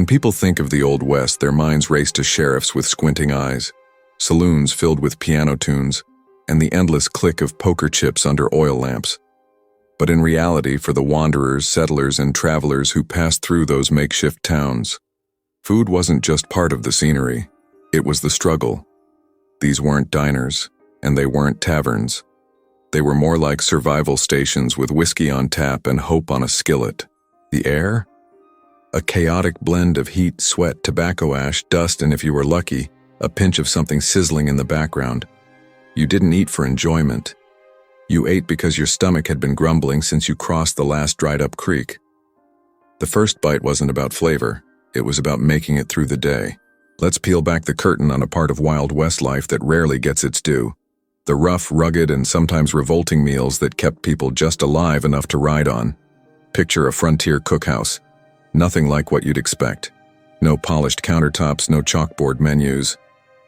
When people think of the Old West, their minds race to sheriffs with squinting eyes, saloons filled with piano tunes, and the endless click of poker chips under oil lamps. But in reality, for the wanderers, settlers, and travelers who passed through those makeshift towns, food wasn't just part of the scenery, it was the struggle. These weren't diners, and they weren't taverns. They were more like survival stations with whiskey on tap and hope on a skillet. The air? A chaotic blend of heat, sweat, tobacco ash, dust, and if you were lucky, a pinch of something sizzling in the background. You didn't eat for enjoyment. You ate because your stomach had been grumbling since you crossed the last dried-up creek. The first bite wasn't about flavor, it was about making it through the day. Let's peel back the curtain on a part of Wild West life that rarely gets its due. The rough, rugged, and sometimes revolting meals that kept people just alive enough to ride on. Picture a frontier cookhouse. Nothing like what you'd expect. No polished countertops, no chalkboard menus.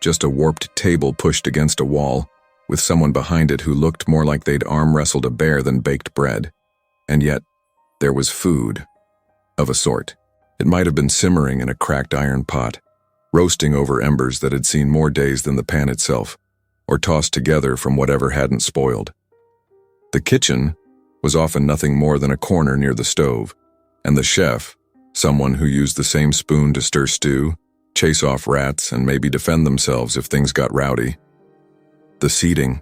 Just a warped table pushed against a wall, with someone behind it who looked more like they'd arm-wrestled a bear than baked bread. And yet, there was food. Of a sort. It might have been simmering in a cracked iron pot, roasting over embers that had seen more days than the pan itself, or tossed together from whatever hadn't spoiled. The kitchen was often nothing more than a corner near the stove, and the chef, someone who used the same spoon to stir stew, chase off rats, and maybe defend themselves if things got rowdy. The seating.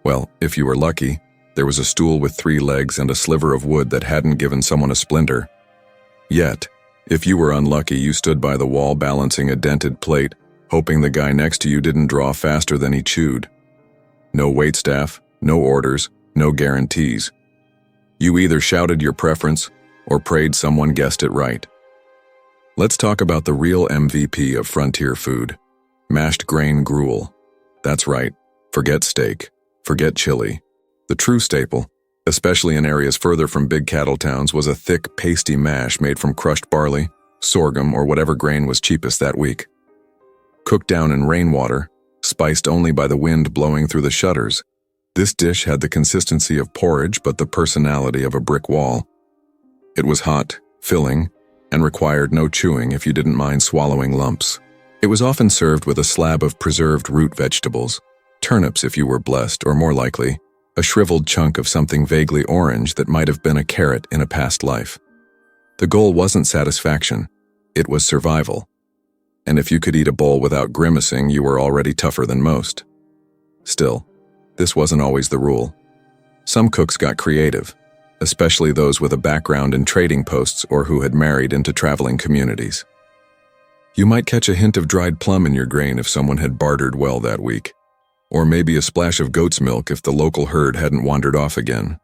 Well, if you were lucky, there was a stool with 3 legs and a sliver of wood that hadn't given someone a splinter. Yet, if you were unlucky, you stood by the wall balancing a dented plate, hoping the guy next to you didn't draw faster than he chewed. No waitstaff, no orders, no guarantees. You either shouted your preference or prayed someone guessed it right. Let's talk about the real MVP of frontier food. Mashed grain gruel. That's right, forget steak, forget chili. The true staple, especially in areas further from big cattle towns, was a thick, pasty mash made from crushed barley, sorghum, or whatever grain was cheapest that week. Cooked down in rainwater, spiced only by the wind blowing through the shutters, this dish had the consistency of porridge but the personality of a brick wall. It was hot, filling, and required no chewing if you didn't mind swallowing lumps. It was often served with a slab of preserved root vegetables, turnips if you were blessed, or more likely, a shriveled chunk of something vaguely orange that might have been a carrot in a past life. The goal wasn't satisfaction, it was survival. And if you could eat a bowl without grimacing, you were already tougher than most. Still, this wasn't always the rule. Some cooks got creative, especially those with a background in trading posts or who had married into traveling communities. You might catch a hint of dried plum in your grain if someone had bartered well that week, or maybe a splash of goat's milk if the local herd hadn't wandered off again.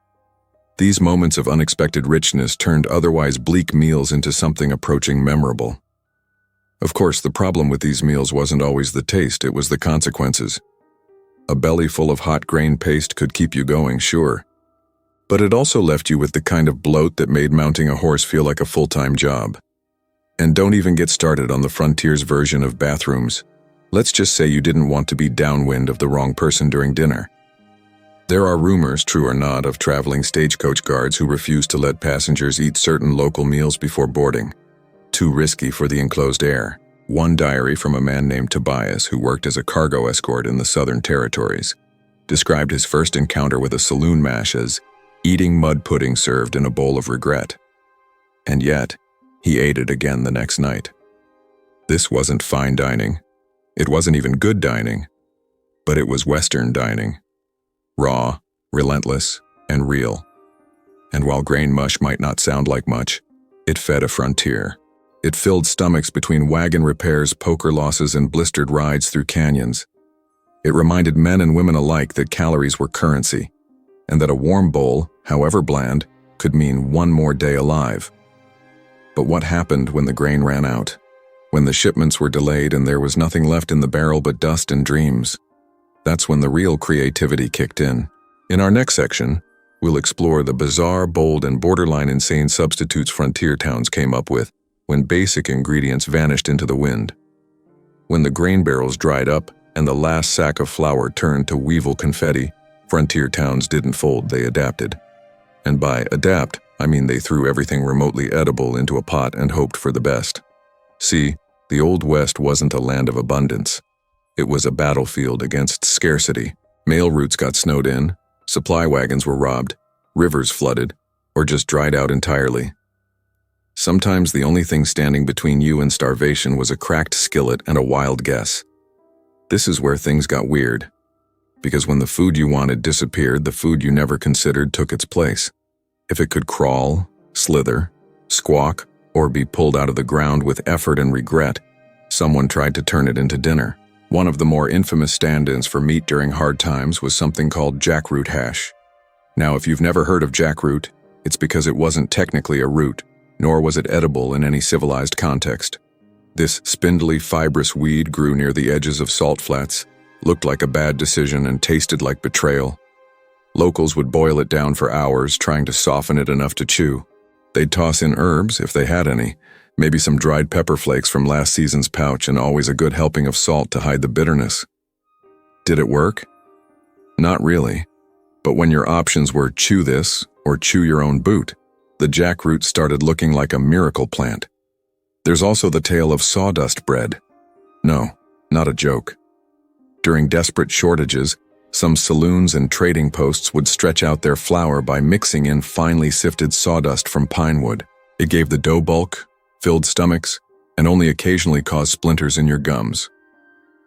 These moments of unexpected richness turned otherwise bleak meals into something approaching memorable. Of course, the problem with these meals wasn't always the taste, it was the consequences. A belly full of hot grain paste could keep you going, sure, but it also left you with the kind of bloat that made mounting a horse feel like a full-time job. And don't even get started on the frontier's version of bathrooms. Let's just say you didn't want to be downwind of the wrong person during dinner. There are rumors, true or not, of traveling stagecoach guards who refuse to let passengers eat certain local meals before boarding. Too risky for the enclosed air. One diary from a man named Tobias, who worked as a cargo escort in the Southern Territories, described his first encounter with a saloon mash as eating mud pudding served in a bowl of regret. And yet, he ate it again the next night. This wasn't fine dining. It wasn't even good dining. But it was Western dining. Raw, relentless, and real. And while grain mush might not sound like much, it fed a frontier. It filled stomachs between wagon repairs, poker losses, and blistered rides through canyons. It reminded men and women alike that calories were currency, and that a warm bowl, however bland, could mean one more day alive. But what happened when the grain ran out? When the shipments were delayed and there was nothing left in the barrel but dust and dreams? That's when the real creativity kicked in. In our next section, we'll explore the bizarre, bold, and borderline insane substitutes frontier towns came up with when basic ingredients vanished into the wind. When the grain barrels dried up and the last sack of flour turned to weevil confetti, frontier towns didn't fold, they adapted. And by adapt, I mean they threw everything remotely edible into a pot and hoped for the best. See, the Old West wasn't a land of abundance. It was a battlefield against scarcity. Mail routes got snowed in, supply wagons were robbed, rivers flooded, or just dried out entirely. Sometimes the only thing standing between you and starvation was a cracked skillet and a wild guess. This is where things got weird, because when the food you wanted disappeared, the food you never considered took its place. If it could crawl, slither, squawk, or be pulled out of the ground with effort and regret, someone tried to turn it into dinner. One of the more infamous stand-ins for meat during hard times was something called jackroot hash. Now, if you've never heard of jackroot, it's because it wasn't technically a root, nor was it edible in any civilized context. This spindly, fibrous weed grew near the edges of salt flats, looked like a bad decision, and tasted like betrayal. Locals would boil it down for hours, trying to soften it enough to chew. They'd toss in herbs, if they had any, maybe some dried pepper flakes from last season's pouch, and always a good helping of salt to hide the bitterness. Did it work? Not really. But when your options were chew this or chew your own boot, the jackroot started looking like a miracle plant. There's also the tale of sawdust bread. No, not a joke. During desperate shortages, some saloons and trading posts would stretch out their flour by mixing in finely sifted sawdust from pine wood. It gave the dough bulk, filled stomachs, and only occasionally caused splinters in your gums.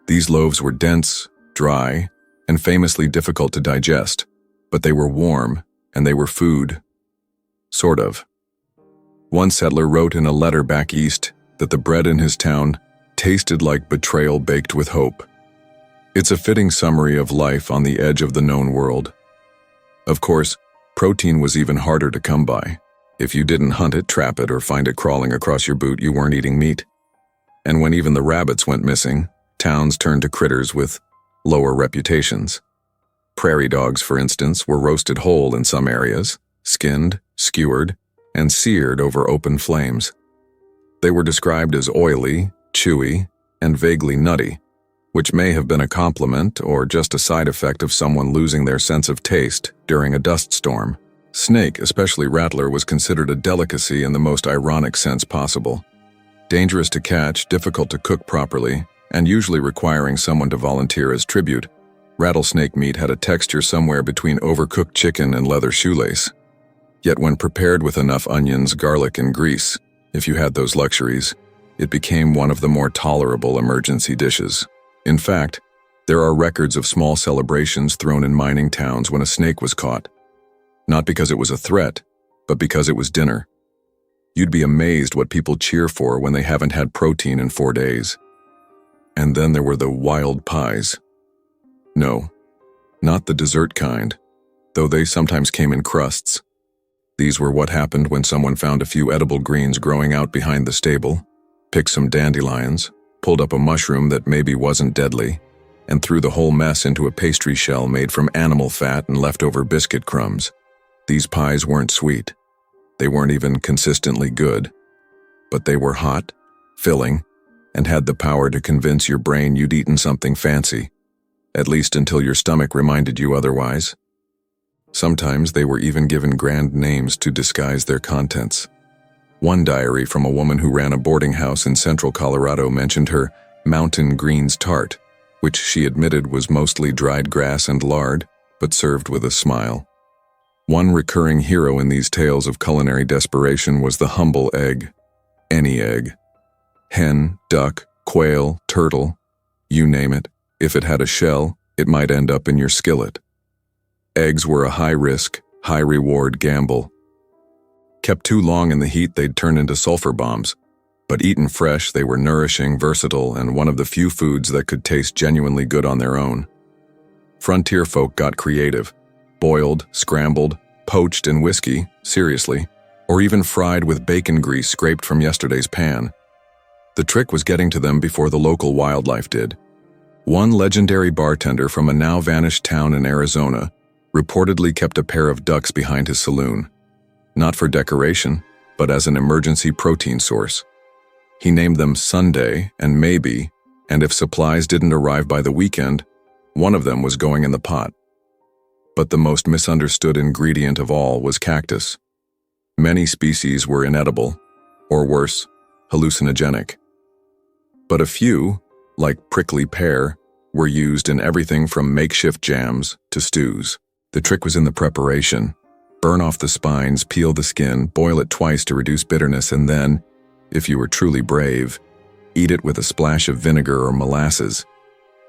These loaves were dense, dry, and famously difficult to digest, but they were warm, and they were food. Sort of. One settler wrote in a letter back east that the bread in his town tasted like betrayal baked with hope. It's a fitting summary of life on the edge of the known world. Of course, protein was even harder to come by. If you didn't hunt it, trap it, or find it crawling across your boot, you weren't eating meat. And when even the rabbits went missing, towns turned to critters with lower reputations. Prairie dogs, for instance, were roasted whole in some areas, skinned, skewered, and seared over open flames. They were described as oily, chewy, and vaguely nutty, which may have been a compliment or just a side effect of someone losing their sense of taste during a dust storm. Snake, especially rattler, was considered a delicacy in the most ironic sense possible. Dangerous to catch, difficult to cook properly, and usually requiring someone to volunteer as tribute, rattlesnake meat had a texture somewhere between overcooked chicken and leather shoelace. Yet when prepared with enough onions, garlic, and grease, if you had those luxuries, it became one of the more tolerable emergency dishes. In fact, there are records of small celebrations thrown in mining towns when a snake was caught. Not because it was a threat, but because it was dinner. You'd be amazed what people cheer for when they haven't had protein in 4 days. And then there were the wild pies. No, not the dessert kind, though they sometimes came in crusts. These were what happened when someone found a few edible greens growing out behind the stable, picked some dandelions, pulled up a mushroom that maybe wasn't deadly, and threw the whole mess into a pastry shell made from animal fat and leftover biscuit crumbs. These pies weren't sweet. They weren't even consistently good. But they were hot, filling, and had the power to convince your brain you'd eaten something fancy, at least until your stomach reminded you otherwise. Sometimes they were even given grand names to disguise their contents. One diary from a woman who ran a boarding house in central Colorado mentioned her mountain greens tart, which she admitted was mostly dried grass and lard, but served with a smile. One recurring hero in these tales of culinary desperation was the humble egg. Any egg. Hen, duck, quail, turtle, you name it. If it had a shell, it might end up in your skillet. Eggs were a high-risk, high-reward gamble. Kept too long in the heat, they'd turn into sulfur bombs. But eaten fresh, they were nourishing, versatile, and one of the few foods that could taste genuinely good on their own. Frontier folk got creative. Boiled, scrambled, poached in whiskey, seriously, or even fried with bacon grease scraped from yesterday's pan. The trick was getting to them before the local wildlife did. One legendary bartender from a now-vanished town in Arizona reportedly kept a pair of ducks behind his saloon, not for decoration, but as an emergency protein source. He named them Sunday and Maybe, and if supplies didn't arrive by the weekend, one of them was going in the pot. But the most misunderstood ingredient of all was cactus. Many species were inedible, or worse, hallucinogenic. But a few, like prickly pear, were used in everything from makeshift jams to stews. The trick was in the preparation. Burn off the spines, peel the skin, boil it twice to reduce bitterness, and then, if you were truly brave, eat it with a splash of vinegar or molasses.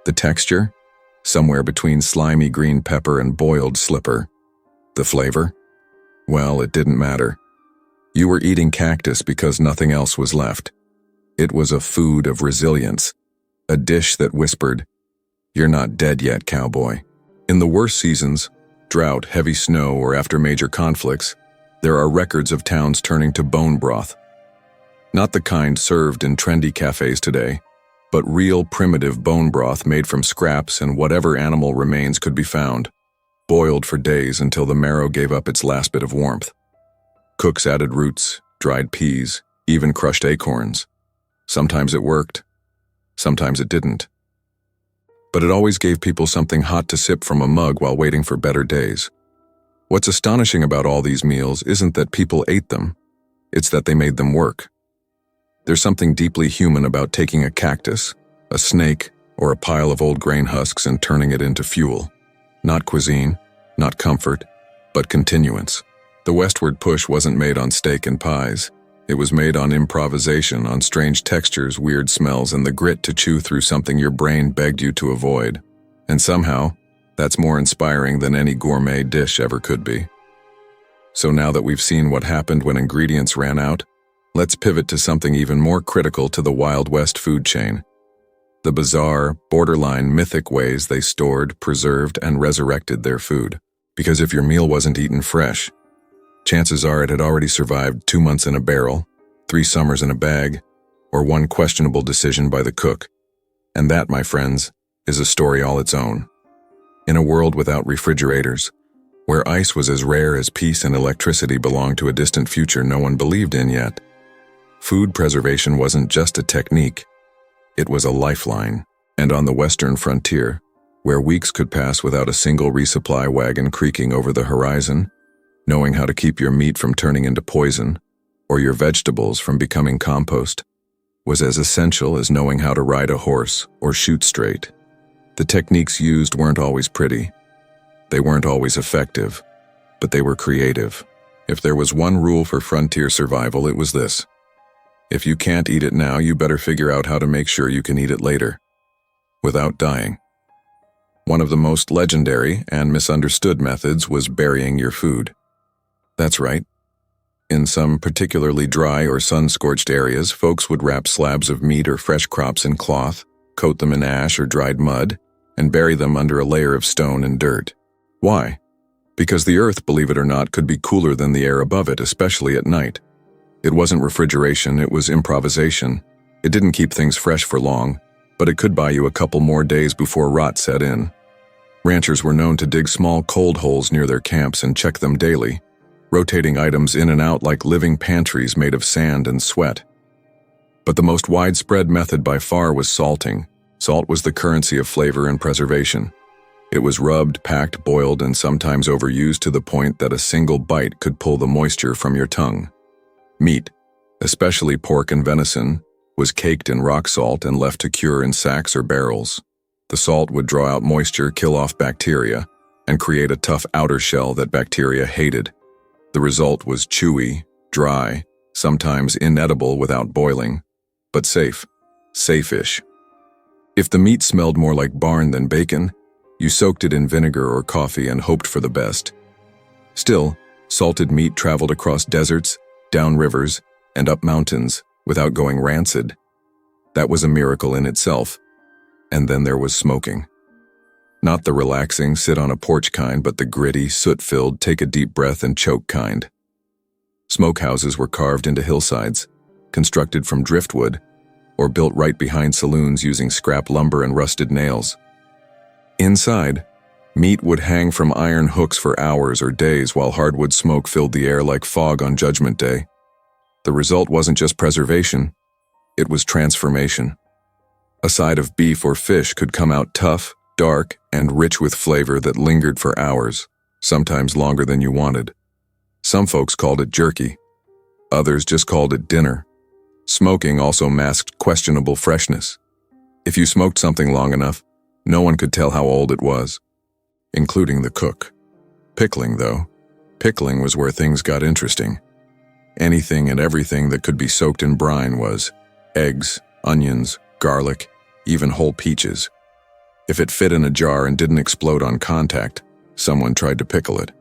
The texture? Somewhere between slimy green pepper and boiled slipper. The flavor? Well, it didn't matter. You were eating cactus because nothing else was left. It was a food of resilience, a dish that whispered, "You're not dead yet, cowboy." In the worst seasons, drought, heavy snow, or after major conflicts, there are records of towns turning to bone broth. Not the kind served in trendy cafes today, but real primitive bone broth made from scraps and whatever animal remains could be found, boiled for days until the marrow gave up its last bit of warmth. Cooks added roots, dried peas, even crushed acorns. Sometimes it worked, sometimes it didn't. But it always gave people something hot to sip from a mug while waiting for better days. What's astonishing about all these meals isn't that people ate them, it's that they made them work. There's something deeply human about taking a cactus, a snake, or a pile of old grain husks and turning it into fuel. Not cuisine, not comfort, but continuance. The westward push wasn't made on steak and pies. It was made on improvisation, on strange textures, weird smells, and the grit to chew through something your brain begged you to avoid. And somehow, that's more inspiring than any gourmet dish ever could be. So now that we've seen what happened when ingredients ran out, let's pivot to something even more critical to the Wild West food chain. The bizarre, borderline mythic ways they stored, preserved, and resurrected their food. Because if your meal wasn't eaten fresh, chances are it had already survived 2 months in a barrel, 3 summers in a bag, or one questionable decision by the cook. And that, my friends, is a story all its own. In a world without refrigerators, where ice was as rare as peace and electricity belonged to a distant future no one believed in yet, food preservation wasn't just a technique, it was a lifeline. And on the western frontier, where weeks could pass without a single resupply wagon creaking over the horizon, knowing how to keep your meat from turning into poison, or your vegetables from becoming compost, was as essential as knowing how to ride a horse or shoot straight. The techniques used weren't always pretty. They weren't always effective, but they were creative. If there was one rule for frontier survival, it was this: if you can't eat it now, you better figure out how to make sure you can eat it later, without dying. One of the most legendary and misunderstood methods was burying your food. That's right. In some particularly dry or sun-scorched areas, folks would wrap slabs of meat or fresh crops in cloth, coat them in ash or dried mud, and bury them under a layer of stone and dirt. Why? Because the earth, believe it or not, could be cooler than the air above it, especially at night. It wasn't refrigeration, it was improvisation. It didn't keep things fresh for long, but it could buy you a couple more days before rot set in. Ranchers were known to dig small cold holes near their camps and check them daily, rotating items in and out like living pantries made of sand and sweat. But the most widespread method by far was salting. Salt was the currency of flavor and preservation. It was rubbed, packed, boiled, and sometimes overused to the point that a single bite could pull the moisture from your tongue. Meat, especially pork and venison, was caked in rock salt and left to cure in sacks or barrels. The salt would draw out moisture, kill off bacteria, and create a tough outer shell that bacteria hated. The result was chewy, dry, sometimes inedible without boiling, but safe, safe-ish. If the meat smelled more like barn than bacon, you soaked it in vinegar or coffee and hoped for the best. Still, salted meat traveled across deserts, down rivers, and up mountains without going rancid. That was a miracle in itself. And then there was smoking. Not the relaxing, sit on a porch kind, but the gritty, soot-filled, take a deep breath and choke kind. Smokehouses were carved into hillsides, constructed from driftwood, or built right behind saloons using scrap lumber and rusted nails. Inside, meat would hang from iron hooks for hours or days while hardwood smoke filled the air like fog on Judgment Day. The result wasn't just preservation, it was transformation. A side of beef or fish could come out tough, dark, and rich with flavor that lingered for hours, sometimes longer than you wanted. Some folks called it jerky. Others just called it dinner. Smoking also masked questionable freshness. If you smoked something long enough, no one could tell how old it was, including the cook. Pickling, though. Pickling was where things got interesting. Anything and everything that could be soaked in brine was eggs, onions, garlic, even whole peaches. If it fit in a jar and didn't explode on contact, someone tried to pickle it.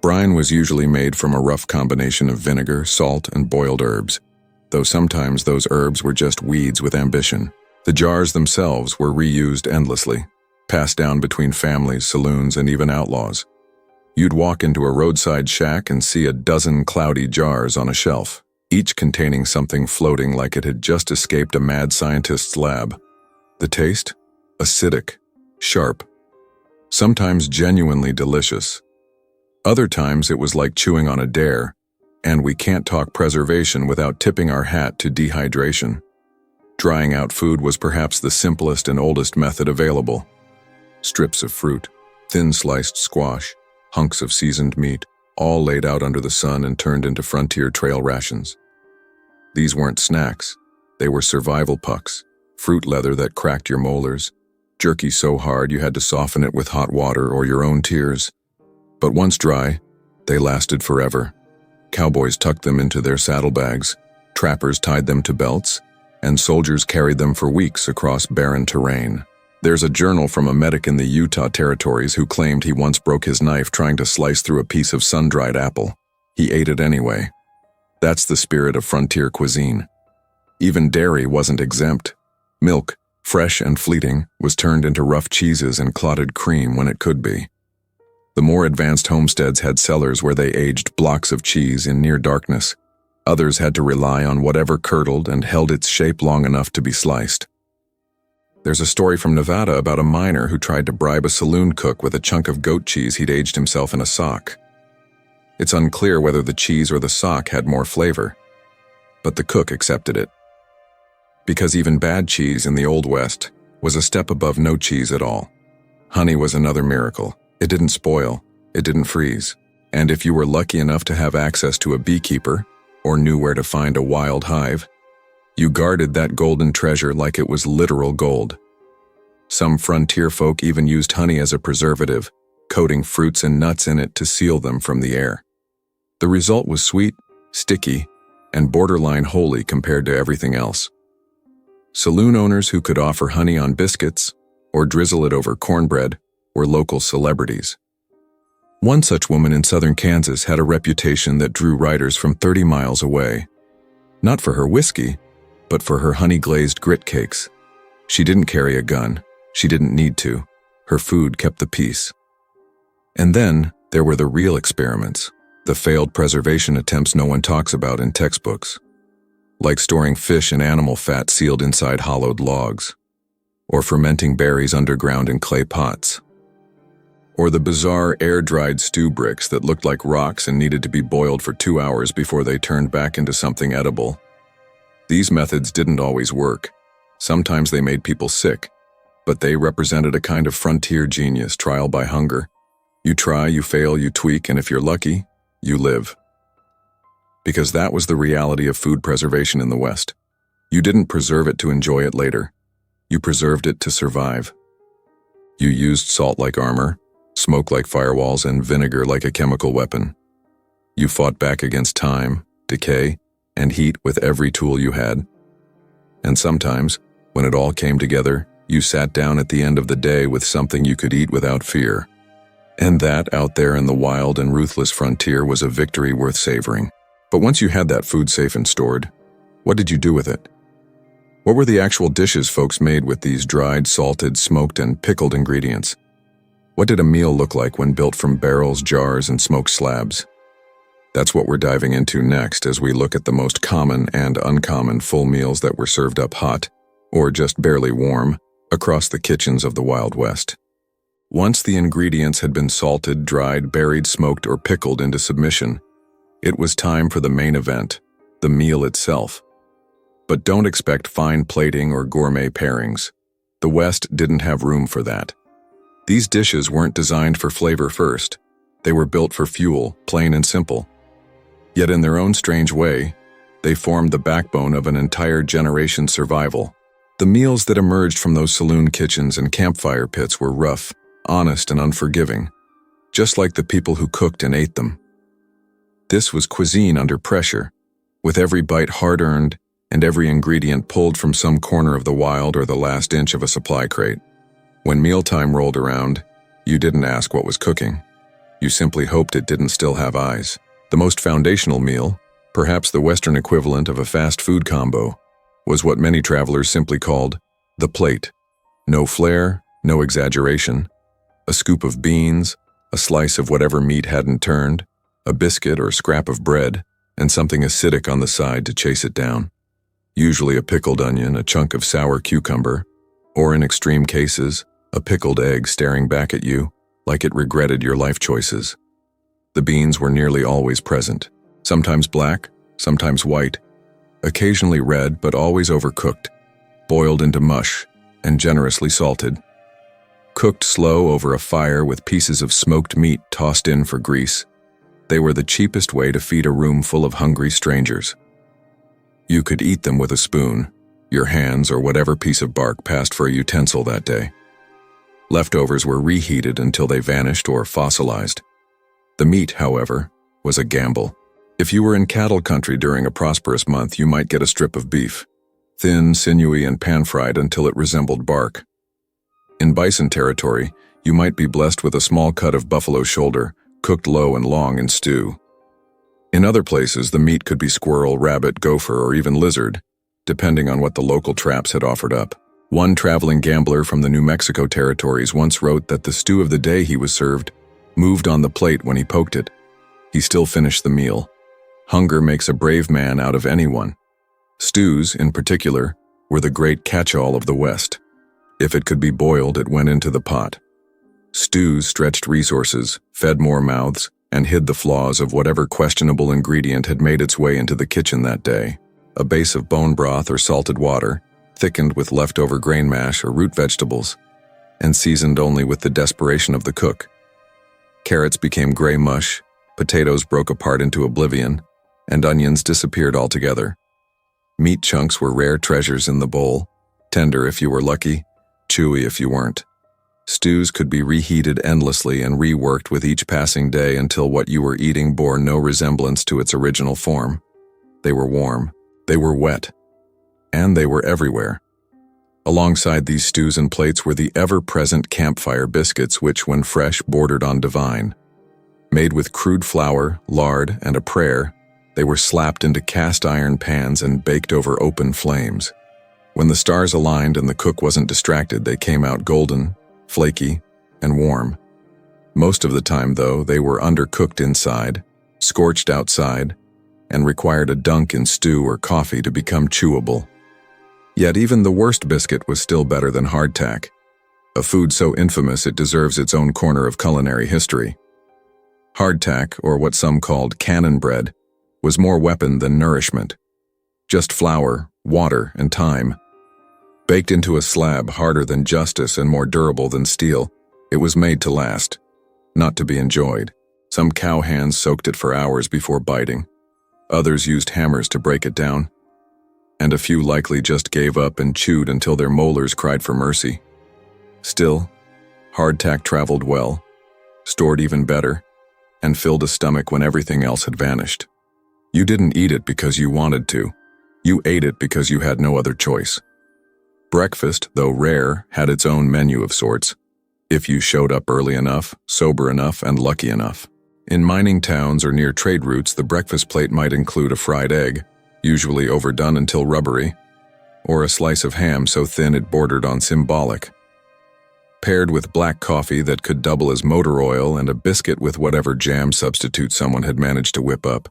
Brine was usually made from a rough combination of vinegar, salt, and boiled herbs, though sometimes those herbs were just weeds with ambition. The jars themselves were reused endlessly, passed down between families, saloons, and even outlaws. You'd walk into a roadside shack and see a dozen cloudy jars on a shelf, each containing something floating like it had just escaped a mad scientist's lab. The taste? Acidic, sharp, sometimes genuinely delicious. Other times it was like chewing on a dare, and we can't talk preservation without tipping our hat to dehydration. Drying out food was perhaps the simplest and oldest method available. Strips of fruit, thin sliced squash, hunks of seasoned meat, all laid out under the sun and turned into frontier trail rations. These weren't snacks, they were survival pucks, fruit leather that cracked your molars, jerky so hard you had to soften it with hot water or your own tears. But once dry, they lasted forever. Cowboys tucked them into their saddlebags, trappers tied them to belts, and soldiers carried them for weeks across barren terrain. There's a journal from a medic in the Utah territories who claimed he once broke his knife trying to slice through a piece of sun-dried apple. He ate it anyway. That's the spirit of frontier cuisine. Even dairy wasn't exempt. Milk, fresh and fleeting, was turned into rough cheeses and clotted cream when it could be. The more advanced homesteads had cellars where they aged blocks of cheese in near darkness. Others had to rely on whatever curdled and held its shape long enough to be sliced. There's a story from Nevada about a miner who tried to bribe a saloon cook with a chunk of goat cheese he'd aged himself in a sock. It's unclear whether the cheese or the sock had more flavor, but the cook accepted it. Because even bad cheese in the Old West was a step above no cheese at all. Honey was another miracle. It didn't spoil, it didn't freeze, and if you were lucky enough to have access to a beekeeper or knew where to find a wild hive, you guarded that golden treasure like it was literal gold. Some frontier folk even used honey as a preservative, coating fruits and nuts in it to seal them from the air. The result was sweet, sticky, and borderline holy compared to everything else. Saloon owners who could offer honey on biscuits or drizzle it over cornbread were local celebrities. One such woman in southern Kansas had a reputation that drew riders from 30 miles away. Not for her whiskey, but for her honey-glazed grit cakes. She didn't carry a gun. She didn't need to. Her food kept the peace. And then there were the real experiments, the failed preservation attempts no one talks about in textbooks, like storing fish and animal fat sealed inside hollowed logs, or fermenting berries underground in clay pots, or the bizarre air-dried stew bricks that looked like rocks and needed to be boiled for 2 hours before they turned back into something edible. These methods didn't always work. Sometimes they made people sick, but they represented a kind of frontier genius, trial by hunger. You try, you fail, you tweak, and if you're lucky, you live. Because that was the reality of food preservation in the West. You didn't preserve it to enjoy it later. You preserved it to survive. You used salt like armor, smoke like firewalls, and vinegar like a chemical weapon. You fought back against time, decay, and heat with every tool you had. And sometimes, when it all came together, you sat down at the end of the day with something you could eat without fear. And that, out there in the wild and ruthless frontier, was a victory worth savoring. But once you had that food safe and stored, what did you do with it? What were the actual dishes folks made with these dried, salted, smoked, and pickled ingredients? What did a meal look like when built from barrels, jars, and smoked slabs? That's what we're diving into next as we look at the most common and uncommon full meals that were served up hot, or just barely warm, across the kitchens of the Wild West. Once the ingredients had been salted, dried, buried, smoked, or pickled into submission, it was time for the main event, the meal itself. But don't expect fine plating or gourmet pairings. The West didn't have room for that. These dishes weren't designed for flavor first. They were built for fuel, plain and simple. Yet in their own strange way, They formed the backbone of an entire generation's survival. The meals that emerged from those saloon kitchens and campfire pits were rough, honest, and unforgiving, just like the people who cooked and ate them. This was cuisine under pressure, with every bite hard-earned and every ingredient pulled from some corner of the wild or the last inch of a supply crate. When mealtime rolled around, you didn't ask what was cooking. You simply hoped it didn't still have eyes. The most foundational meal, perhaps the Western equivalent of a fast food combo, was what many travelers simply called the plate. No flair, no exaggeration. A scoop of beans, a slice of whatever meat hadn't turned, a biscuit or scrap of bread, and something acidic on the side to chase it down. Usually a pickled onion, a chunk of sour cucumber, or in extreme cases, a pickled egg staring back at you like it regretted your life choices. The beans were nearly always present, sometimes black, sometimes white, occasionally red but always overcooked, boiled into mush, and generously salted. Cooked slow over a fire with pieces of smoked meat tossed in for grease, they were the cheapest way to feed a room full of hungry strangers. You could eat them with a spoon, your hands, or whatever piece of bark passed for a utensil that day. Leftovers were reheated until they vanished or fossilized. The meat, however, was a gamble. If you were in cattle country during a prosperous month, you might get a strip of beef, thin, sinewy, and pan-fried until it resembled bark. In bison territory, you might be blessed with a small cut of buffalo shoulder, cooked low and long in stew. In other places, the meat could be squirrel, rabbit, gopher, or even lizard, depending on what the local traps had offered up. One traveling gambler from the New Mexico territories once wrote that the stew of the day he was served moved on the plate when he poked it. He still finished the meal. Hunger makes a brave man out of anyone. Stews, in particular, were the great catch-all of the West. If it could be boiled, it went into the pot. Stews stretched resources, fed more mouths, and hid the flaws of whatever questionable ingredient had made its way into the kitchen that day. A base of bone broth or salted water, thickened with leftover grain mash or root vegetables, and seasoned only with the desperation of the cook. Carrots became gray mush, potatoes broke apart into oblivion, and onions disappeared altogether. Meat chunks were rare treasures in the bowl, tender if you were lucky, chewy if you weren't. Stews could be reheated endlessly and reworked with each passing day until what you were eating bore no resemblance to its original form. They were warm, they were wet, and they were everywhere. Alongside these stews and plates were the ever-present campfire biscuits which, when fresh, bordered on divine. Made with crude flour, lard, and a prayer, they were slapped into cast-iron pans and baked over open flames. When the stars aligned and the cook wasn't distracted, they came out golden, flaky, and warm. Most of the time, though, they were undercooked inside, scorched outside, and required a dunk in stew or coffee to become chewable. Yet even the worst biscuit was still better than hardtack, a food so infamous it deserves its own corner of culinary history. Hardtack, or what some called cannon bread, was more weapon than nourishment. Just flour, water, and time. Baked into a slab harder than justice and more durable than steel, it was made to last, not to be enjoyed. Some cow hands soaked it for hours before biting. Others used hammers to break it down. And a few likely just gave up and chewed until their molars cried for mercy. Still, hardtack traveled well, stored even better, and filled a stomach when everything else had vanished. You didn't eat it because you wanted to. You ate it because you had no other choice. Breakfast, though rare, had its own menu of sorts, if you showed up early enough, sober enough, and lucky enough. In mining towns or near trade routes, the breakfast plate might include a fried egg, usually overdone until rubbery, or a slice of ham so thin it bordered on symbolic. Paired with black coffee that could double as motor oil and a biscuit with whatever jam substitute someone had managed to whip up.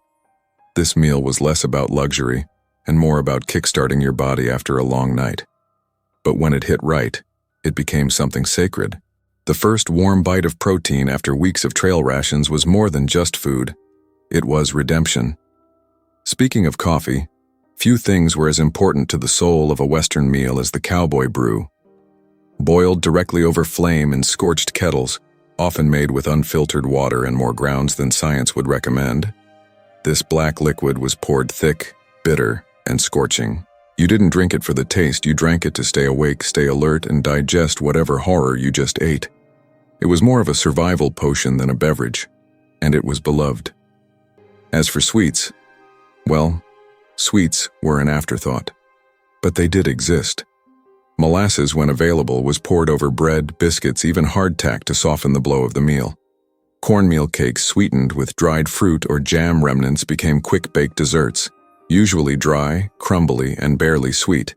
This meal was less about luxury and more about kickstarting your body after a long night. But when it hit right, it became something sacred. The first warm bite of protein after weeks of trail rations was more than just food. It was redemption. Speaking of coffee, few things were as important to the soul of a Western meal as the cowboy brew. Boiled directly over flame in scorched kettles, often made with unfiltered water and more grounds than science would recommend, this black liquid was poured thick, bitter, and scorching. You didn't drink it for the taste, you drank it to stay awake, stay alert, and digest whatever horror you just ate. It was more of a survival potion than a beverage, and it was beloved. As for sweets, well, sweets were an afterthought. But they did exist. Molasses, when available, was poured over bread, biscuits, even hardtack to soften the blow of the meal. Cornmeal cakes sweetened with dried fruit or jam remnants became quick-baked desserts, usually dry, crumbly, and barely sweet.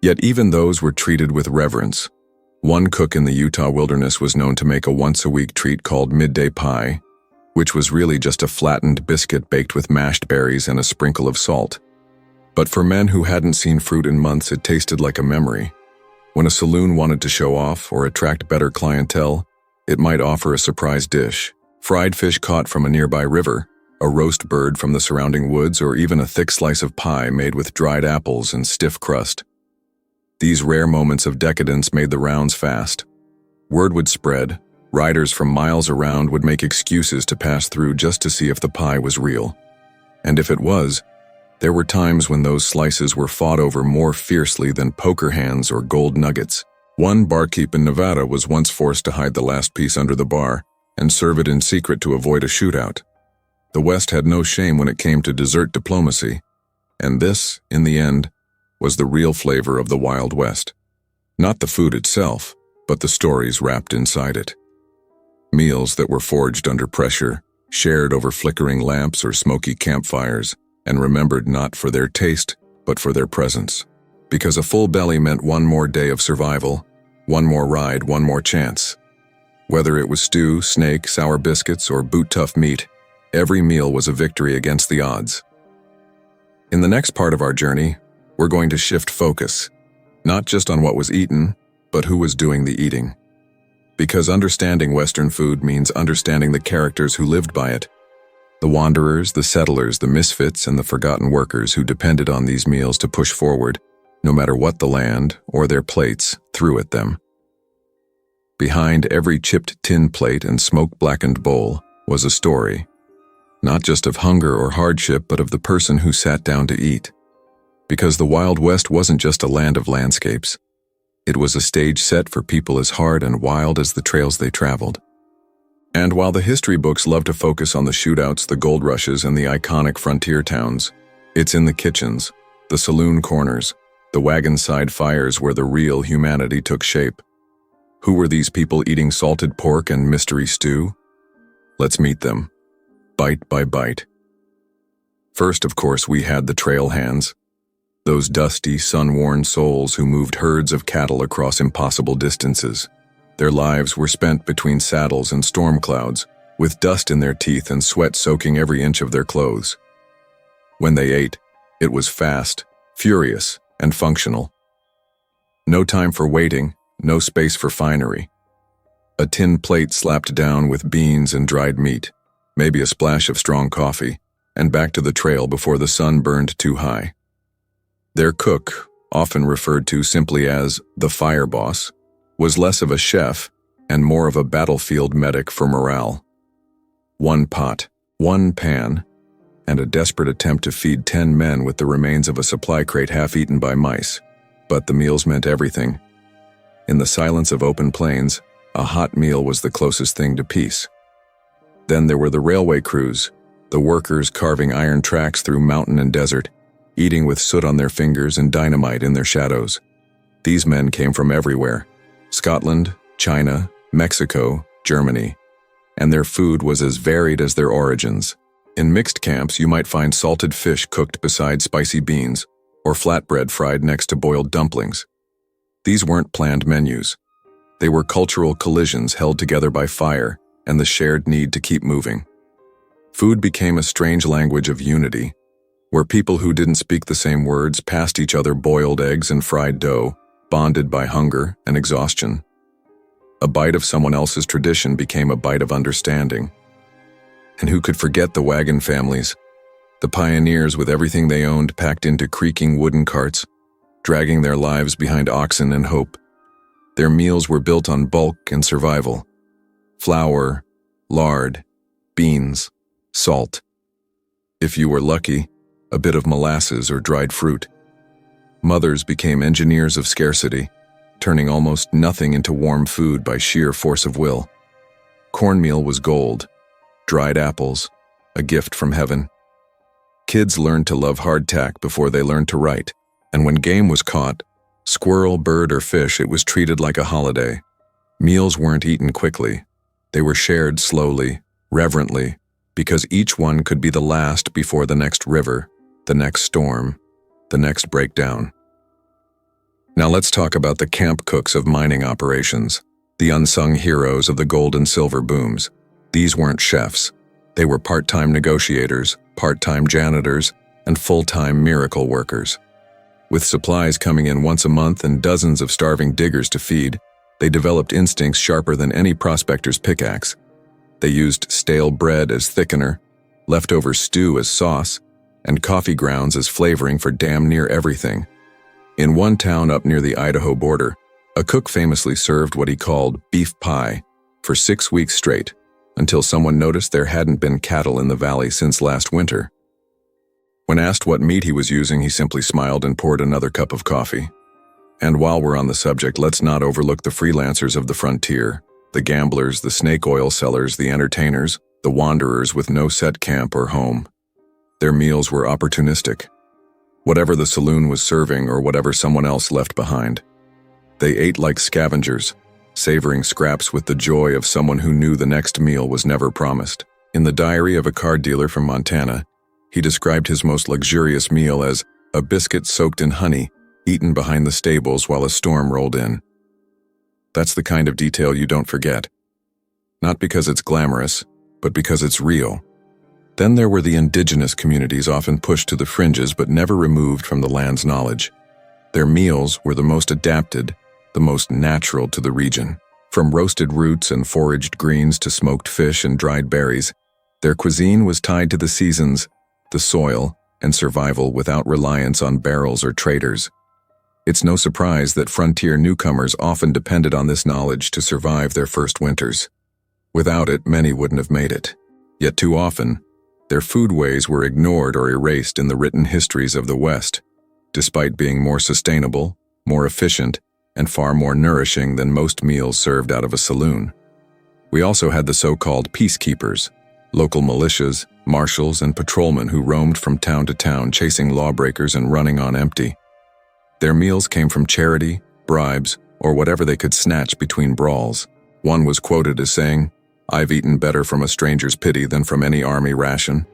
Yet even those were treated with reverence. One cook in the Utah wilderness was known to make a once-a-week treat called midday pie, which was really just a flattened biscuit baked with mashed berries and a sprinkle of salt. But for men who hadn't seen fruit in months, it tasted like a memory. When a saloon wanted to show off or attract better clientele, it might offer a surprise dish: fried fish caught from a nearby river, a roast bird from the surrounding woods, or even a thick slice of pie made with dried apples and stiff crust. These rare moments of decadence made the rounds fast. Word would spread. Riders from miles around would make excuses to pass through just to see if the pie was real. And if it was, there were times when those slices were fought over more fiercely than poker hands or gold nuggets. One barkeep in Nevada was once forced to hide the last piece under the bar and serve it in secret to avoid a shootout. The West had no shame when it came to dessert diplomacy, and this, in the end, was the real flavor of the Wild West. Not the food itself, but the stories wrapped inside it. Meals that were forged under pressure, shared over flickering lamps or smoky campfires, and remembered not for their taste, but for their presence. Because a full belly meant one more day of survival, one more ride, one more chance. Whether it was stew, snake, sour biscuits, or boot-tough meat, every meal was a victory against the odds. In the next part of our journey, we're going to shift focus, not just on what was eaten, but who was doing the eating. Because understanding Western food means understanding the characters who lived by it. The wanderers, the settlers, the misfits, and the forgotten workers who depended on these meals to push forward, no matter what the land or their plates threw at them. Behind every chipped tin plate and smoke-blackened bowl was a story, not just of hunger or hardship, but of the person who sat down to eat. Because the Wild West wasn't just a land of landscapes. It was a stage set for people as hard and wild as the trails they traveled. And while the history books love to focus on the shootouts, the gold rushes, and the iconic frontier towns, it's in the kitchens, the saloon corners, the wagon-side fires where the real humanity took shape. Who were these people eating salted pork and mystery stew? Let's meet them, bite by bite. First, of course, we had the trail hands. Those dusty, sun-worn souls who moved herds of cattle across impossible distances. Their lives were spent between saddles and storm clouds, with dust in their teeth and sweat soaking every inch of their clothes. When they ate, it was fast, furious, and functional. No time for waiting, no space for finery. A tin plate slapped down with beans and dried meat, maybe a splash of strong coffee, and back to the trail before the sun burned too high. Their cook, often referred to simply as the fire boss, was less of a chef and more of a battlefield medic for morale. One pot, one pan, and a desperate attempt to feed 10 men with the remains of a supply crate half-eaten by mice. But the meals meant everything. In the silence of open plains, a hot meal was the closest thing to peace. Then there were the railway crews, the workers carving iron tracks through mountain and desert, eating with soot on their fingers and dynamite in their shadows. These men came from everywhere: Scotland, China, Mexico, Germany, and their food was as varied as their origins. In mixed camps, you might find salted fish cooked beside spicy beans, or flatbread fried next to boiled dumplings. These weren't planned menus. They were cultural collisions held together by fire and the shared need to keep moving. Food became a strange language of unity, where people who didn't speak the same words passed each other boiled eggs and fried dough, bonded by hunger and exhaustion. A bite of someone else's tradition became a bite of understanding. And who could forget the wagon families, the pioneers with everything they owned packed into creaking wooden carts, dragging their lives behind oxen and hope. Their meals were built on bulk and survival: flour, lard, beans, salt. If you were lucky, a bit of molasses or dried fruit. Mothers became engineers of scarcity, turning almost nothing into warm food by sheer force of will. Cornmeal was gold, dried apples, a gift from heaven. Kids learned to love hardtack before they learned to write, and when game was caught, squirrel, bird, or fish, it was treated like a holiday. Meals weren't eaten quickly. They were shared slowly, reverently, because each one could be the last before the next river, the next storm, the next breakdown. Now let's talk about the camp cooks of mining operations, the unsung heroes of the gold and silver booms. These weren't chefs. They were part-time negotiators, part-time janitors, and full-time miracle workers. With supplies coming in once a month and dozens of starving diggers to feed, they developed instincts sharper than any prospector's pickaxe. They used stale bread as thickener, leftover stew as sauce, and coffee grounds as flavoring for damn near everything. In one town up near the Idaho border, a cook famously served what he called beef pie for 6 weeks straight, until someone noticed there hadn't been cattle in the valley since last winter. When asked what meat he was using, he simply smiled and poured another cup of coffee. And while we're on the subject, let's not overlook the freelancers of the frontier, the gamblers, the snake oil sellers, the entertainers, the wanderers with no set camp or home. Their meals were opportunistic. Whatever the saloon was serving or whatever someone else left behind. They ate like scavengers, savoring scraps with the joy of someone who knew the next meal was never promised. In the diary of a car dealer from Montana, he described his most luxurious meal as a biscuit soaked in honey, eaten behind the stables while a storm rolled in. That's the kind of detail you don't forget. Not because it's glamorous, but because it's real. Then there were the indigenous communities, often pushed to the fringes but never removed from the land's knowledge. Their meals were the most adapted, the most natural to the region. From roasted roots and foraged greens to smoked fish and dried berries, their cuisine was tied to the seasons, the soil, and survival without reliance on barrels or traders. It's no surprise that frontier newcomers often depended on this knowledge to survive their first winters. Without it, many wouldn't have made it. Yet too often, their foodways were ignored or erased in the written histories of the West, despite being more sustainable, more efficient, and far more nourishing than most meals served out of a saloon. We also had the so-called peacekeepers, local militias, marshals, and patrolmen who roamed from town to town chasing lawbreakers and running on empty. Their meals came from charity, bribes, or whatever they could snatch between brawls. One was quoted as saying, "I've eaten better from a stranger's pity than from any army ration."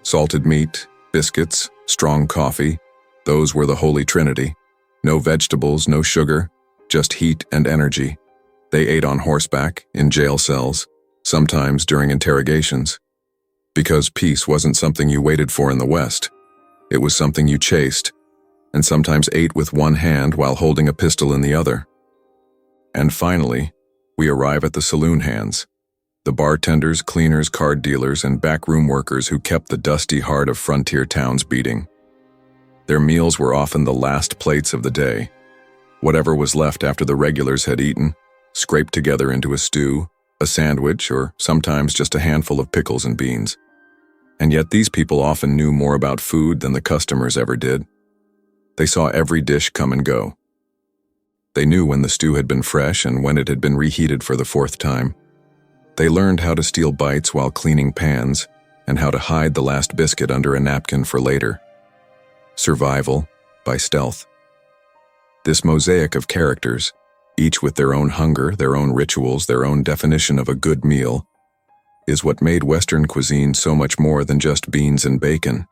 Salted meat, biscuits, strong coffee, those were the holy trinity. No vegetables, no sugar, just heat and energy. They ate on horseback, in jail cells, sometimes during interrogations. Because peace wasn't something you waited for in the West. It was something you chased, and sometimes ate with one hand while holding a pistol in the other. And finally, we arrive at the saloon hands, the bartenders, cleaners, card dealers, and backroom workers who kept the dusty heart of frontier towns beating. Their meals were often the last plates of the day. Whatever was left after the regulars had eaten, scraped together into a stew, a sandwich, or sometimes just a handful of pickles and beans. And yet these people often knew more about food than the customers ever did. They saw every dish come and go. They knew when the stew had been fresh and when it had been reheated for the 4th time. They learned how to steal bites while cleaning pans and how to hide the last biscuit under a napkin for later. Survival by stealth. This mosaic of characters, each with their own hunger, their own rituals, their own definition of a good meal, is what made Western cuisine so much more than just beans and bacon.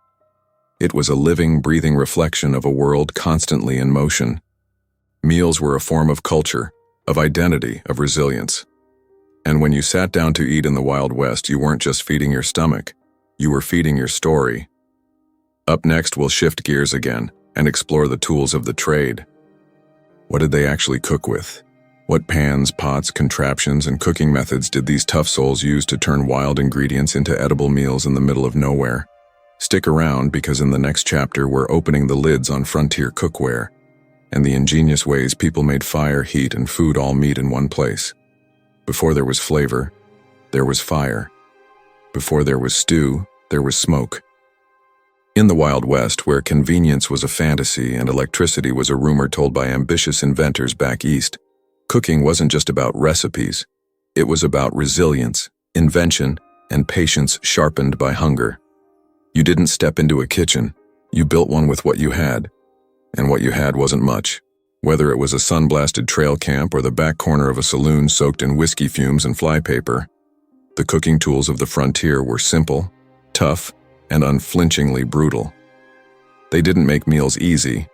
It was a living, breathing reflection of a world constantly in motion. Meals were a form of culture, of identity, of resilience. And when you sat down to eat in the Wild West, you weren't just feeding your stomach, you were feeding your story. Up next, we'll shift gears again and explore the tools of the trade. What did they actually cook with? What pans, pots, contraptions, and cooking methods did these tough souls use to turn wild ingredients into edible meals in the middle of nowhere? Stick around, because in the next chapter we're opening the lids on frontier cookware and the ingenious ways people made fire, heat, and food all meet in one place. Before there was flavor, there was fire. Before there was stew, there was smoke. In the Wild West, where convenience was a fantasy and electricity was a rumor told by ambitious inventors back east, cooking wasn't just about recipes. It was about resilience, invention, and patience sharpened by hunger. You didn't step into a kitchen. You built one with what you had. And what you had wasn't much. Whether it was a sun-blasted trail camp or the back corner of a saloon soaked in whiskey fumes and flypaper, the cooking tools of the frontier were simple, tough, and unflinchingly brutal. They didn't make meals easy.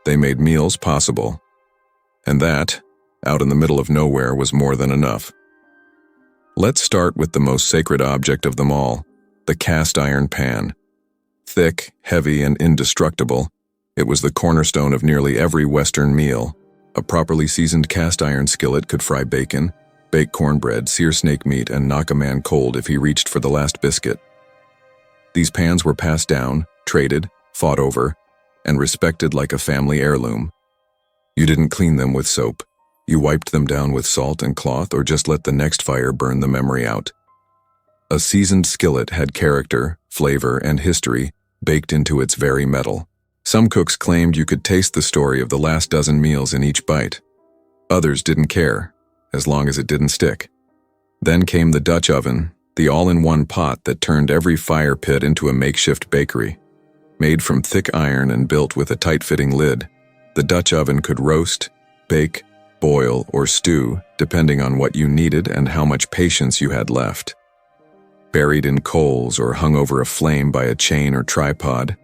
They made meals possible. And that, out in the middle of nowhere, was more than enough. Let's start with the most sacred object of them all, the cast iron pan. Thick, heavy, and indestructible, it was the cornerstone of nearly every Western meal. A properly seasoned cast iron skillet could fry bacon, bake cornbread, sear snake meat, and knock a man cold if he reached for the last biscuit. These pans were passed down, traded, fought over, and respected like a family heirloom. You didn't clean them with soap. You wiped them down with salt and cloth or just let the next fire burn the memory out. A seasoned skillet had character, flavor, and history baked into its very metal. Some cooks claimed you could taste the story of the last dozen meals in each bite. Others didn't care, as long as it didn't stick. Then came the Dutch oven, the all-in-one pot that turned every fire pit into a makeshift bakery. Made from thick iron and built with a tight-fitting lid, the Dutch oven could roast, bake, boil, or stew, depending on what you needed and how much patience you had left. Buried in coals or hung over a flame by a chain or tripod,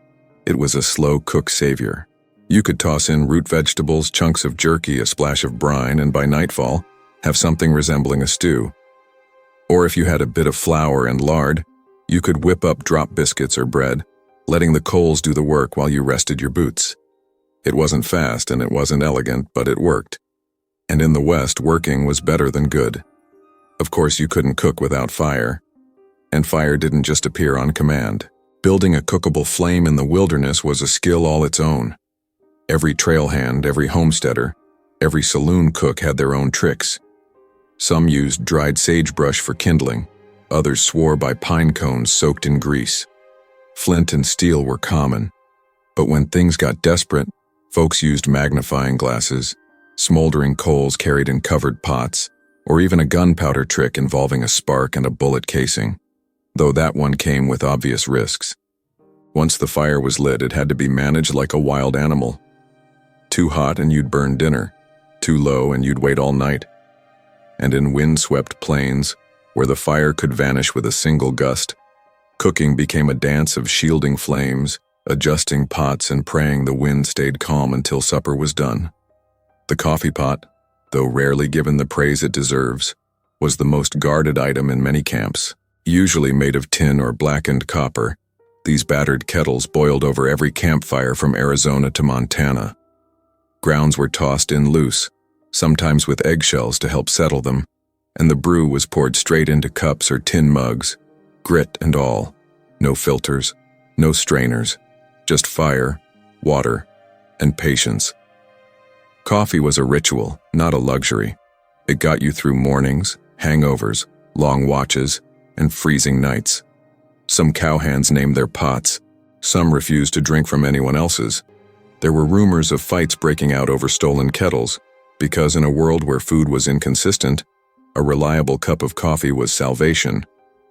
it was a slow cook savior. You could toss in root vegetables, chunks of jerky, a splash of brine, and by nightfall, have something resembling a stew. Or if you had a bit of flour and lard, you could whip up drop biscuits or bread, letting the coals do the work while you rested your boots. It wasn't fast and it wasn't elegant, but it worked. And in the West, working was better than good. Of course, you couldn't cook without fire. And fire didn't just appear on command. Building a cookable flame in the wilderness was a skill all its own. Every trail hand, every homesteader, every saloon cook had their own tricks. Some used dried sagebrush for kindling, others swore by pine cones soaked in grease. Flint and steel were common, but when things got desperate, folks used magnifying glasses, smoldering coals carried in covered pots, or even a gunpowder trick involving a spark and a bullet casing, though that one came with obvious risks. Once the fire was lit, it had to be managed like a wild animal. Too hot and you'd burn dinner, too low and you'd wait all night. And in wind-swept plains, where the fire could vanish with a single gust, cooking became a dance of shielding flames, adjusting pots and praying the wind stayed calm until supper was done. The coffee pot, though rarely given the praise it deserves, was the most guarded item in many camps. Usually made of tin or blackened copper, these battered kettles boiled over every campfire from Arizona to Montana. Grounds were tossed in loose, sometimes with eggshells to help settle them, and the brew was poured straight into cups or tin mugs, grit and all. No filters, no strainers, just fire, water, and patience. Coffee was a ritual, not a luxury. It got you through mornings, hangovers, long watches, and freezing nights. Some cowhands named their pots. Some refused to drink from anyone else's. There were rumors of fights breaking out over stolen kettles, because in a world where food was inconsistent, a reliable cup of coffee was salvation.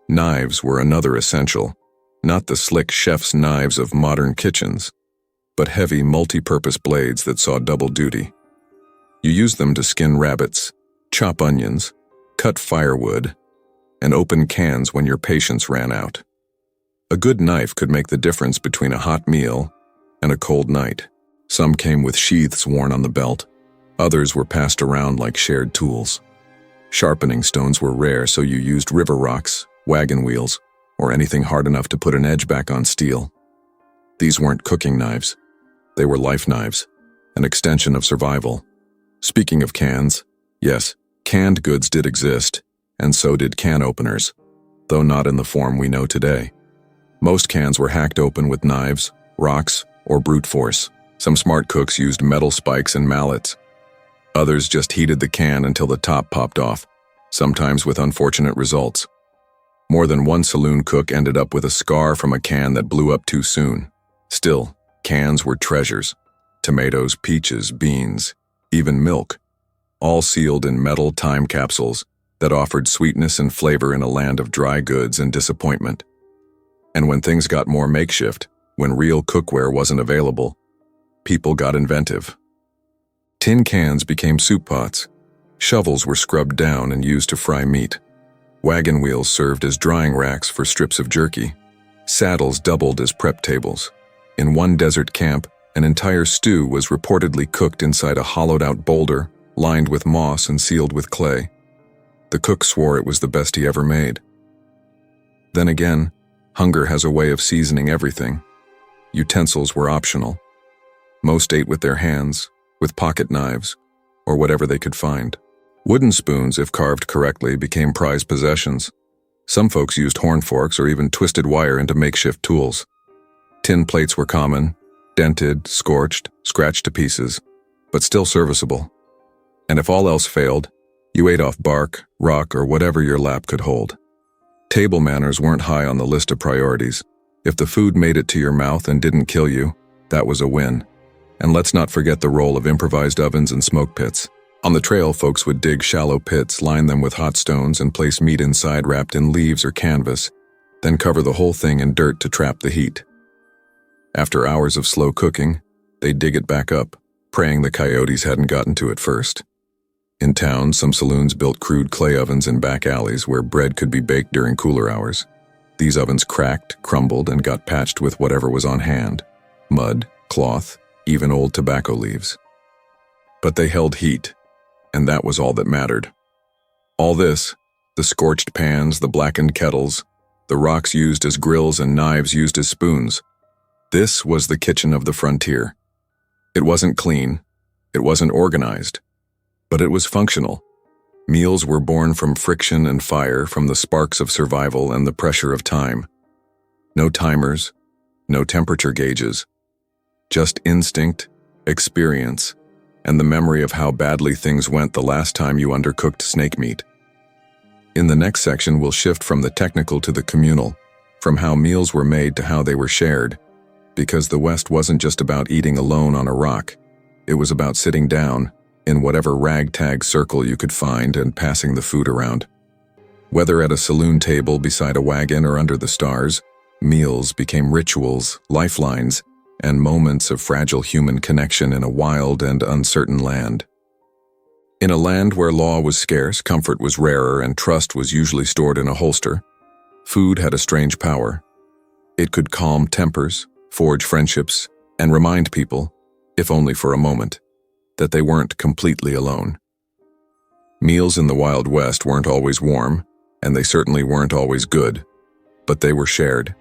Knives were another essential. Not the slick chef's knives of modern kitchens, but heavy multi-purpose blades that saw double duty. You used them to skin rabbits, chop onions, cut firewood, and open cans when your patience ran out. A good knife could make the difference between a hot meal and a cold night. Some came with sheaths worn on the belt. Others were passed around like shared tools. Sharpening stones were rare, so you used river rocks, wagon wheels, or anything hard enough to put an edge back on steel. These weren't cooking knives. They were life knives, an extension of survival. Speaking of cans, yes, canned goods did exist, and so did can openers, though not in the form we know today. Most cans were hacked open with knives, rocks, or brute force. Some smart cooks used metal spikes and mallets. Others just heated the can until the top popped off, sometimes with unfortunate results. More than one saloon cook ended up with a scar from a can that blew up too soon. Still, cans were treasures. Tomatoes, peaches, beans, even milk, all sealed in metal time capsules that offered sweetness and flavor in a land of dry goods and disappointment. And when things got more makeshift, when real cookware wasn't available, people got inventive. Tin cans became soup pots. Shovels were scrubbed down and used to fry meat. Wagon wheels served as drying racks for strips of jerky. Saddles doubled as prep tables. In one desert camp, an entire stew was reportedly cooked inside a hollowed-out boulder, lined with moss and sealed with clay. The cook swore it was the best he ever made. Then again, hunger has a way of seasoning everything. Utensils were optional. Most ate with their hands, with pocket knives, or whatever they could find. Wooden spoons, if carved correctly, became prized possessions. Some folks used horn forks or even twisted wire into makeshift tools. Tin plates were common, dented, scorched, scratched to pieces, but still serviceable. And if all else failed, you ate off bark, rock, or whatever your lap could hold. Table manners weren't high on the list of priorities. If the food made it to your mouth and didn't kill you, that was a win. And let's not forget the role of improvised ovens and smoke pits. On the trail, folks would dig shallow pits, line them with hot stones, and place meat inside wrapped in leaves or canvas, then cover the whole thing in dirt to trap the heat. After hours of slow cooking, they'd dig it back up, praying the coyotes hadn't gotten to it first. In town, some saloons built crude clay ovens in back alleys where bread could be baked during cooler hours. These ovens cracked, crumbled, and got patched with whatever was on hand: mud, cloth, even old tobacco leaves. But they held heat, and that was all that mattered. All this, the scorched pans, the blackened kettles, the rocks used as grills and knives used as spoons, this was the kitchen of the frontier. It wasn't clean, it wasn't organized, but it was functional. Meals were born from friction and fire, from the sparks of survival and the pressure of time. No timers, no temperature gauges, just instinct, experience, and the memory of how badly things went the last time you undercooked snake meat. In the next section, we'll shift from the technical to the communal, from how meals were made to how they were shared, because the West wasn't just about eating alone on a rock. It was about sitting down, in whatever ragtag circle you could find, and passing the food around. Whether at a saloon table beside a wagon or under the stars, meals became rituals, lifelines, and moments of fragile human connection in a wild and uncertain land. In a land where law was scarce, comfort was rarer, and trust was usually stored in a holster, food had a strange power. It could calm tempers, forge friendships, and remind people, if only for a moment, that they weren't completely alone. Meals in the Wild West weren't always warm, and they certainly weren't always good, but they were shared.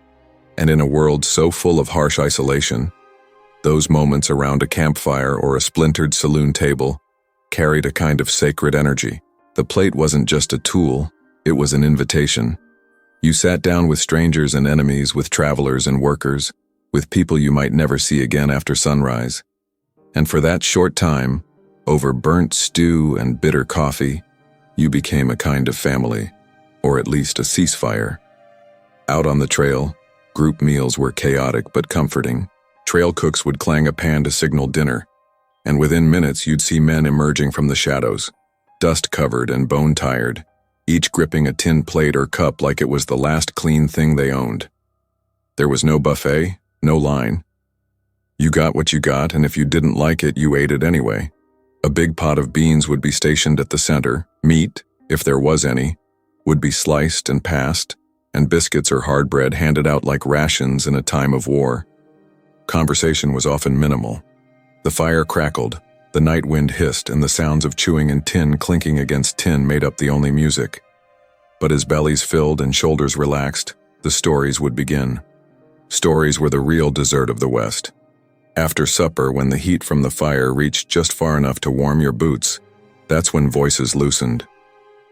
And in a world so full of harsh isolation, those moments around a campfire or a splintered saloon table carried a kind of sacred energy. The plate wasn't just a tool, it was an invitation. You sat down with strangers and enemies, with travelers and workers, with people you might never see again after sunrise. And for that short time, over burnt stew and bitter coffee, you became a kind of family, or at least a ceasefire. Out on the trail, group meals were chaotic but comforting. Trail cooks would clang a pan to signal dinner, and within minutes you'd see men emerging from the shadows, dust-covered and bone-tired, each gripping a tin plate or cup like it was the last clean thing they owned. There was no buffet, no line. You got what you got, and if you didn't like it, you ate it anyway. A big pot of beans would be stationed at the center. Meat, if there was any, would be sliced and passed, and biscuits or hard bread handed out like rations in a time of war. Conversation was often minimal. The fire crackled, the night wind hissed, and the sounds of chewing and tin clinking against tin made up the only music. But as bellies filled and shoulders relaxed, the stories would begin. Stories were the real dessert of the West. After supper, when the heat from the fire reached just far enough to warm your boots, that's when voices loosened.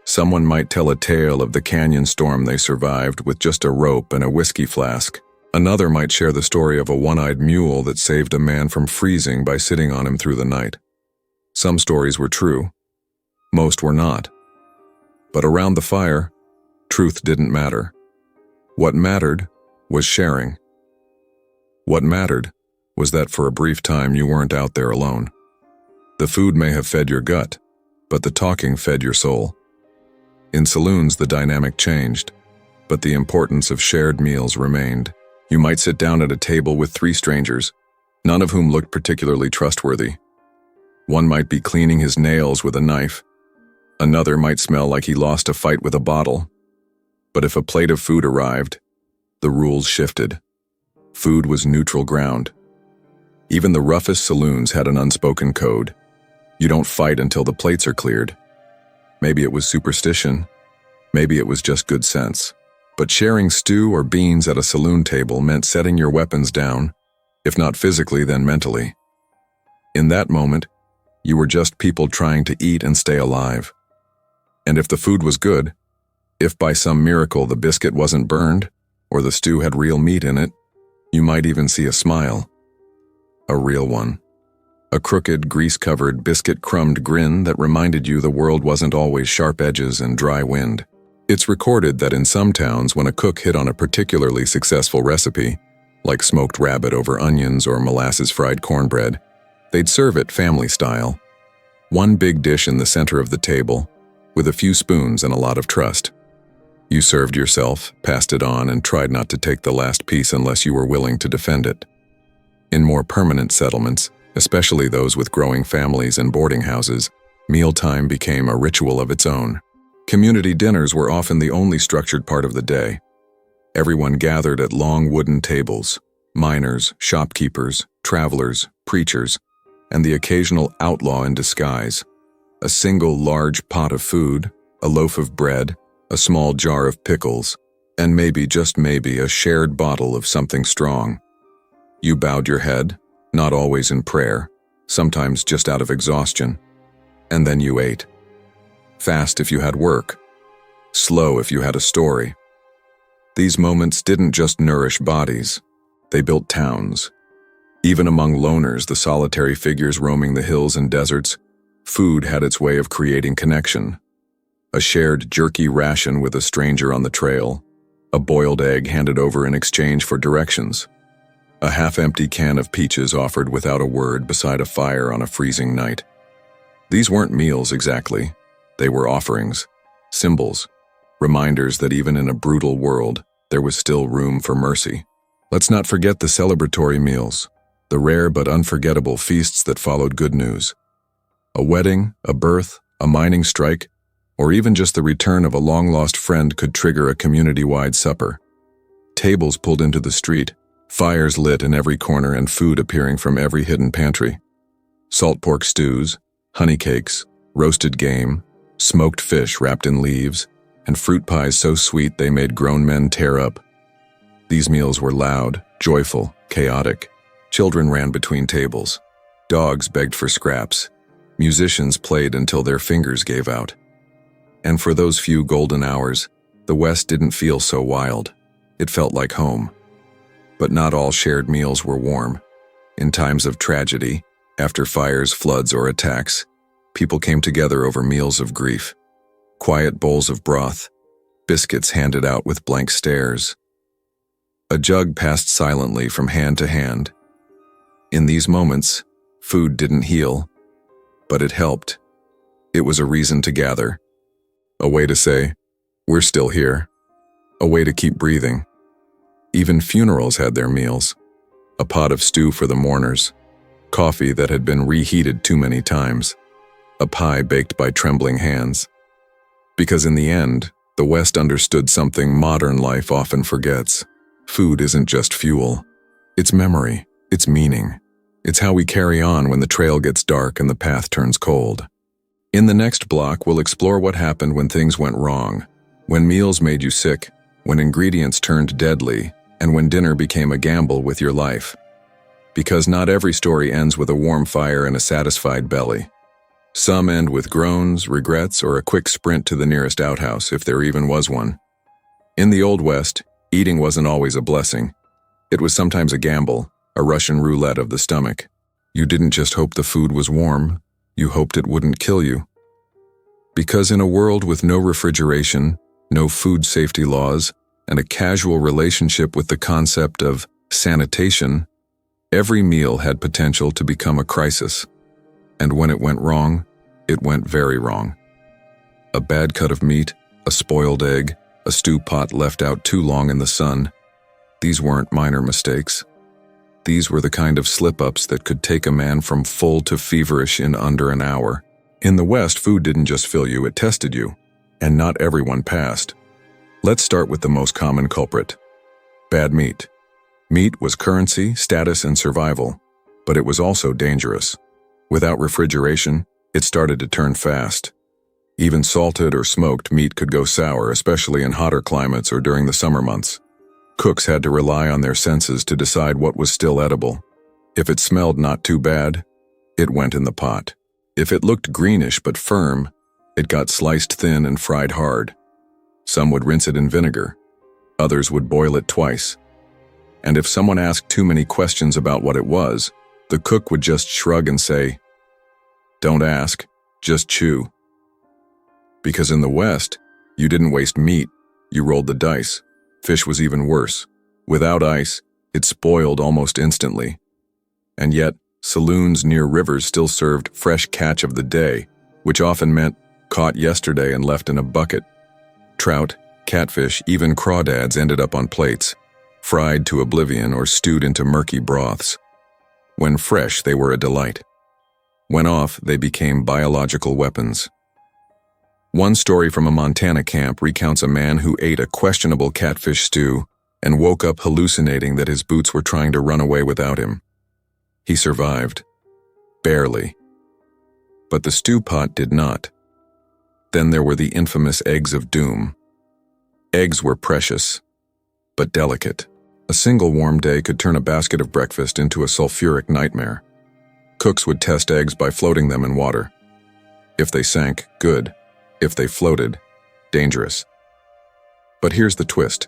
Someone might tell a tale of the canyon storm they survived with just a rope and a whiskey flask. Another might share the story of a one-eyed mule that saved a man from freezing by sitting on him through the night. Some stories were true. Most were not. But around the fire, truth didn't matter. What mattered was sharing. What mattered was that for a brief time you weren't out there alone. The food may have fed your gut, but the talking fed your soul. In saloons, the dynamic changed, but the importance of shared meals remained. You might sit down at a table with 3 strangers, none of whom looked particularly trustworthy. One might be cleaning his nails with a knife. Another might smell like he lost a fight with a bottle. But if a plate of food arrived, the rules shifted. Food was neutral ground. Even the roughest saloons had an unspoken code. You don't fight until the plates are cleared. Maybe it was superstition. Maybe it was just good sense. But sharing stew or beans at a saloon table meant setting your weapons down, if not physically, then mentally. In that moment, you were just people trying to eat and stay alive. And if the food was good, if by some miracle the biscuit wasn't burned, or the stew had real meat in it, you might even see a smile. A real one. A crooked, grease-covered, biscuit-crumbed grin that reminded you the world wasn't always sharp edges and dry wind. It's recorded that in some towns, when a cook hit on a particularly successful recipe, like smoked rabbit over onions or molasses-fried cornbread, they'd serve it family style. One big dish in the center of the table, with a few spoons and a lot of trust. You served yourself, passed it on, and tried not to take the last piece unless you were willing to defend it. In more permanent settlements, especially those with growing families and boarding houses, mealtime became a ritual of its own. Community dinners were often the only structured part of the day. Everyone gathered at long wooden tables, miners, shopkeepers, travelers, preachers, and the occasional outlaw in disguise. A single large pot of food, a loaf of bread, a small jar of pickles, and maybe, just maybe, a shared bottle of something strong. You bowed your head, not always in prayer, sometimes just out of exhaustion, and then you ate. Fast if you had work, slow if you had a story. These moments didn't just nourish bodies, they built towns. Even among loners, the solitary figures roaming the hills and deserts, food had its way of creating connection. A shared jerky ration with a stranger on the trail, a boiled egg handed over in exchange for directions, a half-empty can of peaches offered without a word beside a fire on a freezing night. These weren't meals exactly. They were offerings, symbols, reminders that even in a brutal world, there was still room for mercy. Let's not forget the celebratory meals, the rare but unforgettable feasts that followed good news. A wedding, a birth, a mining strike, or even just the return of a long-lost friend could trigger a community-wide supper. Tables pulled into the street, fires lit in every corner, and food appearing from every hidden pantry. Salt pork stews, honey cakes, roasted game, smoked fish wrapped in leaves, and fruit pies so sweet they made grown men tear up. These meals were loud, joyful, chaotic. Children ran between tables. Dogs begged for scraps. Musicians played until their fingers gave out. And for those few golden hours, the West didn't feel so wild. It felt like home. But not all shared meals were warm. In times of tragedy, after fires, floods, or attacks, people came together over meals of grief. Quiet bowls of broth, biscuits handed out with blank stares. A jug passed silently from hand to hand. In these moments, food didn't heal, but it helped. It was a reason to gather. A way to say, we're still here. A way to keep breathing. Even funerals had their meals. A pot of stew for the mourners. Coffee that had been reheated too many times. A pie baked by trembling hands. Because in the end, the West understood something modern life often forgets. Food isn't just fuel. It's memory. It's meaning. It's how we carry on when the trail gets dark and the path turns cold. In the next block, we'll explore what happened when things went wrong, when meals made you sick, when ingredients turned deadly, and when dinner became a gamble with your life. Because not every story ends with a warm fire and a satisfied belly. Some end with groans, regrets, or a quick sprint to the nearest outhouse, if there even was one. In the Old West, eating wasn't always a blessing. It was sometimes a gamble, a Russian roulette of the stomach. You didn't just hope the food was warm, you hoped it wouldn't kill you. Because in a world with no refrigeration, no food safety laws, and a casual relationship with the concept of sanitation, Every meal had potential to become a crisis, and when it went wrong, it went very wrong. A bad cut of meat, a spoiled egg, a stew pot left out too long in the sun. These weren't minor mistakes. These were the kind of slip-ups that could take a man from full to feverish in under an hour. In the West, food didn't just fill you, it tested you, and not everyone passed. Let's start with the most common culprit: bad meat. Meat was currency, status, and survival, but it was also dangerous. Without refrigeration, it started to turn fast. Even salted or smoked meat could go sour, especially in hotter climates or during the summer months. Cooks had to rely on their senses to decide what was still edible. If it smelled not too bad, it went in the pot. If it looked greenish but firm, it got sliced thin and fried hard. Some would rinse it in vinegar. Others would boil it twice. And if someone asked too many questions about what it was, the cook would just shrug and say, "Don't ask, just chew." Because in the West, you didn't waste meat, you rolled the dice. Fish was even worse. Without ice, it spoiled almost instantly. And yet, saloons near rivers still served fresh catch of the day, which often meant caught yesterday and left in a bucket. Trout, catfish, even crawdads ended up on plates, fried to oblivion or stewed into murky broths. When fresh, they were a delight. When off, they became biological weapons. One story from a Montana camp recounts a man who ate a questionable catfish stew and woke up hallucinating that his boots were trying to run away without him. He survived. Barely. But the stew pot did not. Then there were the infamous eggs of doom. Eggs were precious, but delicate. A single warm day could turn a basket of breakfast into a sulfuric nightmare. Cooks would test eggs by floating them in water. If they sank, good. If they floated, dangerous. But here's the twist.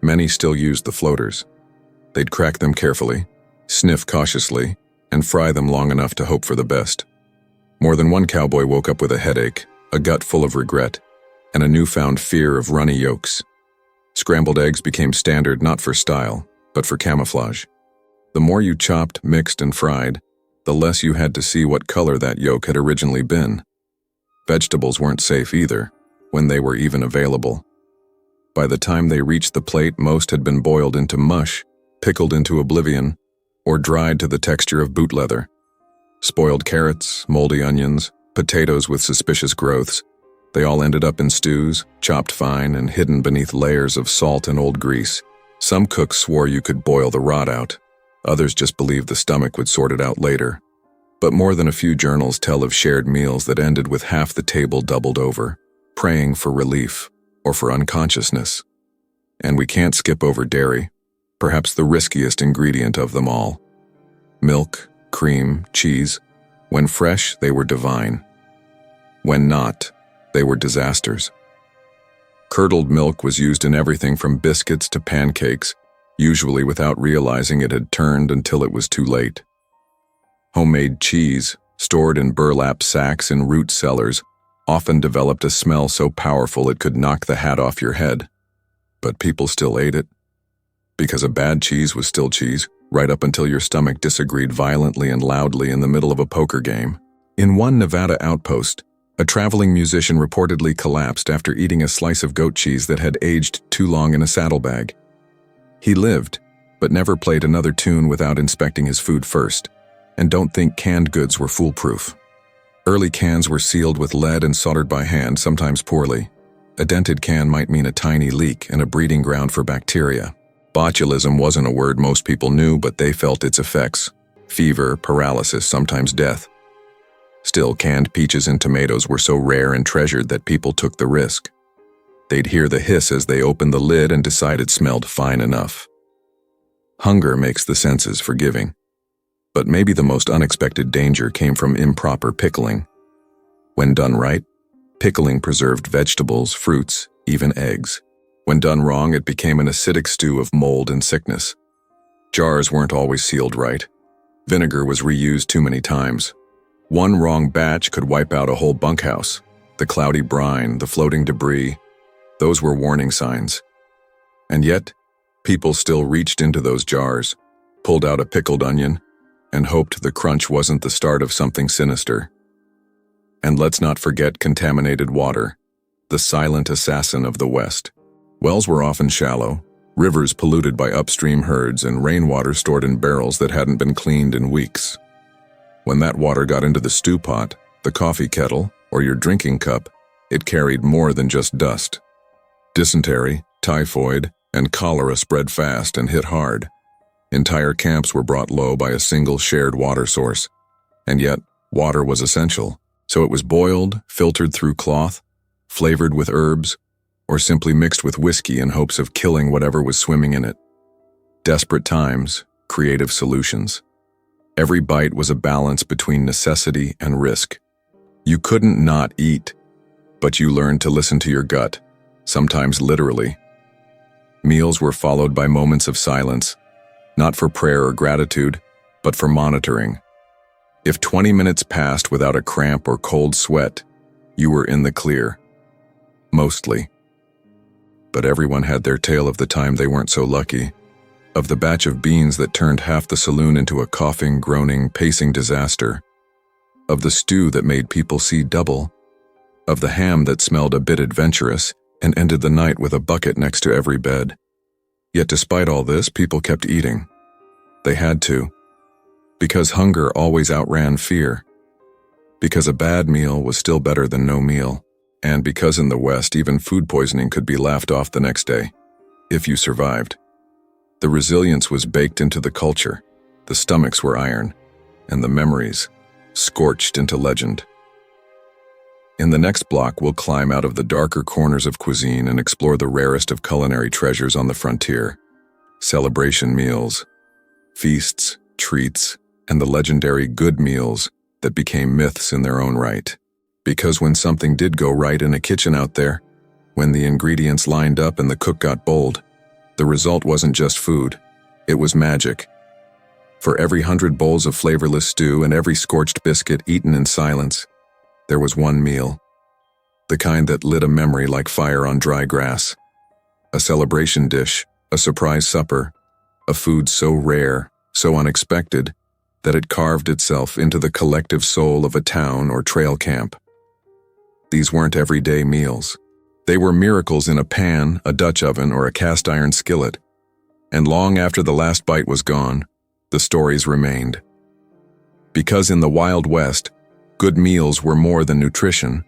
Many still used the floaters. They'd crack them carefully, sniff cautiously, and fry them long enough to hope for the best. More than one cowboy woke up with a headache, a gut full of regret, and a newfound fear of runny yolks. Scrambled eggs became standard not for style, but for camouflage. The more you chopped, mixed, and fried, the less you had to see what color that yolk had originally been. Vegetables weren't safe either, when they were even available. By the time they reached the plate, most had been boiled into mush, pickled into oblivion, or dried to the texture of boot leather. Spoiled carrots, moldy onions, potatoes with suspicious growths, they all ended up in stews, chopped fine and hidden beneath layers of salt and old grease. Some cooks swore you could boil the rot out. Others just believed the stomach would sort it out later. But more than a few journals tell of shared meals that ended with half the table doubled over, praying for relief or for unconsciousness. And we can't skip over dairy, perhaps the riskiest ingredient of them all. Milk, cream, cheese. When fresh, they were divine. When not, they were disasters. Curdled milk was used in everything from biscuits to pancakes, usually without realizing it had turned until it was too late. Homemade cheese, stored in burlap sacks in root cellars, often developed a smell so powerful it could knock the hat off your head. But people still ate it. Because a bad cheese was still cheese, right up until your stomach disagreed violently and loudly in the middle of a poker game. In one Nevada outpost, a traveling musician reportedly collapsed after eating a slice of goat cheese that had aged too long in a saddlebag. He lived, but never played another tune without inspecting his food first. And don't think canned goods were foolproof. Early cans were sealed with lead and soldered by hand, sometimes poorly. A dented can might mean a tiny leak and a breeding ground for bacteria. Botulism wasn't a word most people knew, but they felt its effects. Fever, paralysis, sometimes death. Still, canned peaches and tomatoes were so rare and treasured that people took the risk. They'd hear the hiss as they opened the lid and decide it smelled fine enough. Hunger makes the senses forgiving. But maybe the most unexpected danger came from improper pickling. When done right, pickling preserved vegetables, fruits, even eggs. When done wrong, it became an acidic stew of mold and sickness. Jars weren't always sealed right. Vinegar was reused too many times. One wrong batch could wipe out a whole bunkhouse. The cloudy brine, the floating debris, those were warning signs. And yet, people still reached into those jars. pulled out a pickled onion, and hoped the crunch wasn't the start of something sinister. And let's not forget contaminated water, the silent assassin of the West. Wells were often shallow, rivers polluted by upstream herds, and rainwater stored in barrels that hadn't been cleaned in weeks. When that water got into the stew pot, the coffee kettle, or your drinking cup, it carried more than just dust. Dysentery, typhoid, and cholera spread fast and hit hard. Entire camps were brought low by a single shared water source. And yet, water was essential, so it was boiled, filtered through cloth, flavored with herbs, or simply mixed with whiskey in hopes of killing whatever was swimming in it. Desperate times, creative solutions. Every bite was a balance between necessity and risk. You couldn't not eat, but you learned to listen to your gut, sometimes literally. Meals were followed by moments of silence, not for prayer or gratitude, but for monitoring. If 20 minutes passed without a cramp or cold sweat, you were in the clear. Mostly. But everyone had their tale of the time they weren't so lucky, of the batch of beans that turned half the saloon into a coughing, groaning, pacing disaster, of the stew that made people see double, of the ham that smelled a bit adventurous and ended the night with a bucket next to every bed. Yet despite all this, people kept eating. They had to. Because hunger always outran fear. Because a bad meal was still better than no meal. And because in the West, even food poisoning could be laughed off the next day, if you survived. The resilience was baked into the culture, the stomachs were iron, and the memories scorched into legend. In the next block, we'll climb out of the darker corners of cuisine and explore the rarest of culinary treasures on the frontier. Celebration meals, feasts, treats, and the legendary good meals that became myths in their own right. Because when something did go right in a kitchen out there, when the ingredients lined up and the cook got bold, the result wasn't just food, it was magic. For every 100 bowls of flavorless stew and every scorched biscuit eaten in silence, there was one meal. The kind that lit a memory like fire on dry grass. A celebration dish, a surprise supper, a food so rare, so unexpected, that it carved itself into the collective soul of a town or trail camp. These weren't everyday meals. They were miracles in a pan, a Dutch oven, or a cast iron skillet. And long after the last bite was gone, the stories remained. Because in the Wild West, good meals were more than nutrition.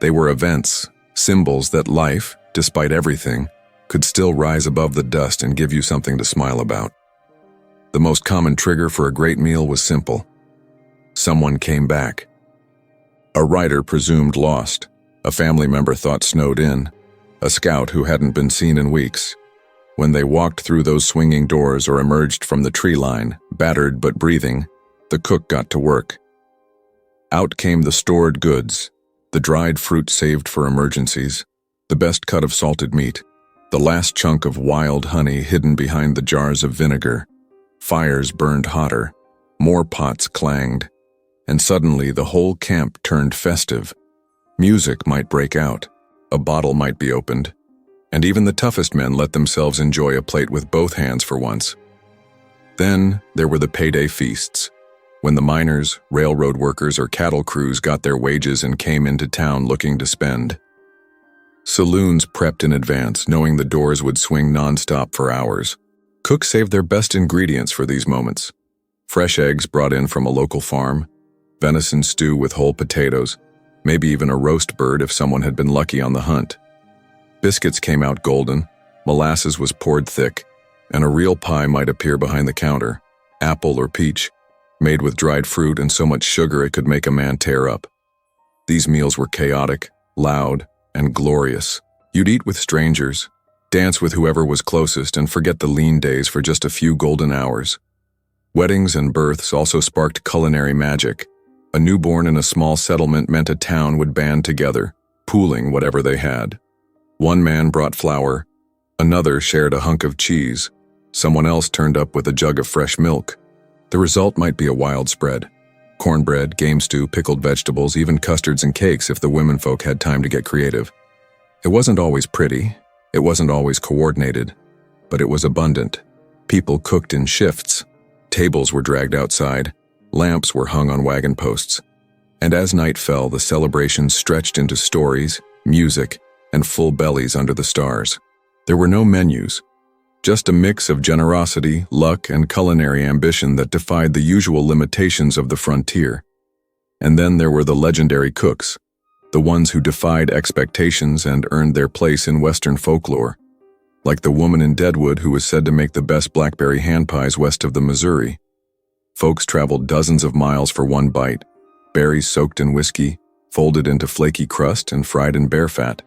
They were events, symbols that life, despite everything, could still rise above the dust and give you something to smile about. The most common trigger for a great meal was simple. Someone came back. A rider presumed lost, a family member thought snowed in, a scout who hadn't been seen in weeks. When they walked through those swinging doors or emerged from the tree line, battered but breathing, the cook got to work. Out came the stored goods, the dried fruit saved for emergencies, the best cut of salted meat, the last chunk of wild honey hidden behind the jars of vinegar. Fires burned hotter, more pots clanged, and suddenly the whole camp turned festive. Music might break out, a bottle might be opened, and even the toughest men let themselves enjoy a plate with both hands for once. Then there were the payday feasts, when the miners, railroad workers, or cattle crews got their wages and came into town looking to spend. Saloons prepped in advance, knowing the doors would swing nonstop for hours. Cooks saved their best ingredients for these moments. Fresh eggs brought in from a local farm, venison stew with whole potatoes, maybe even a roast bird if someone had been lucky on the hunt. Biscuits came out golden, molasses was poured thick, and a real pie might appear behind the counter, apple or peach, made with dried fruit and so much sugar it could make a man tear up. These meals were chaotic, loud, and glorious. You'd eat with strangers, dance with whoever was closest, and forget the lean days for just a few golden hours. Weddings and births also sparked culinary magic. A newborn in a small settlement meant a town would band together, pooling whatever they had. One man brought flour, another shared a hunk of cheese, someone else turned up with a jug of fresh milk. The result might be a wild spread. Cornbread, game stew, pickled vegetables, even custards and cakes if the womenfolk had time to get creative. It wasn't always pretty, it wasn't always coordinated, but it was abundant. People cooked in shifts, Tables were dragged outside, lamps were hung on wagon posts, and as night fell, the celebration stretched into stories, music, and full bellies under the stars. There were no menus, just a mix of generosity, luck, and culinary ambition that defied the usual limitations of the frontier. And then there were the legendary cooks, the ones who defied expectations and earned their place in Western folklore, like the woman in Deadwood who was said to make the best blackberry hand pies west of the Missouri. Folks traveled dozens of miles for one bite, berries soaked in whiskey, folded into flaky crust and fried in bear fat.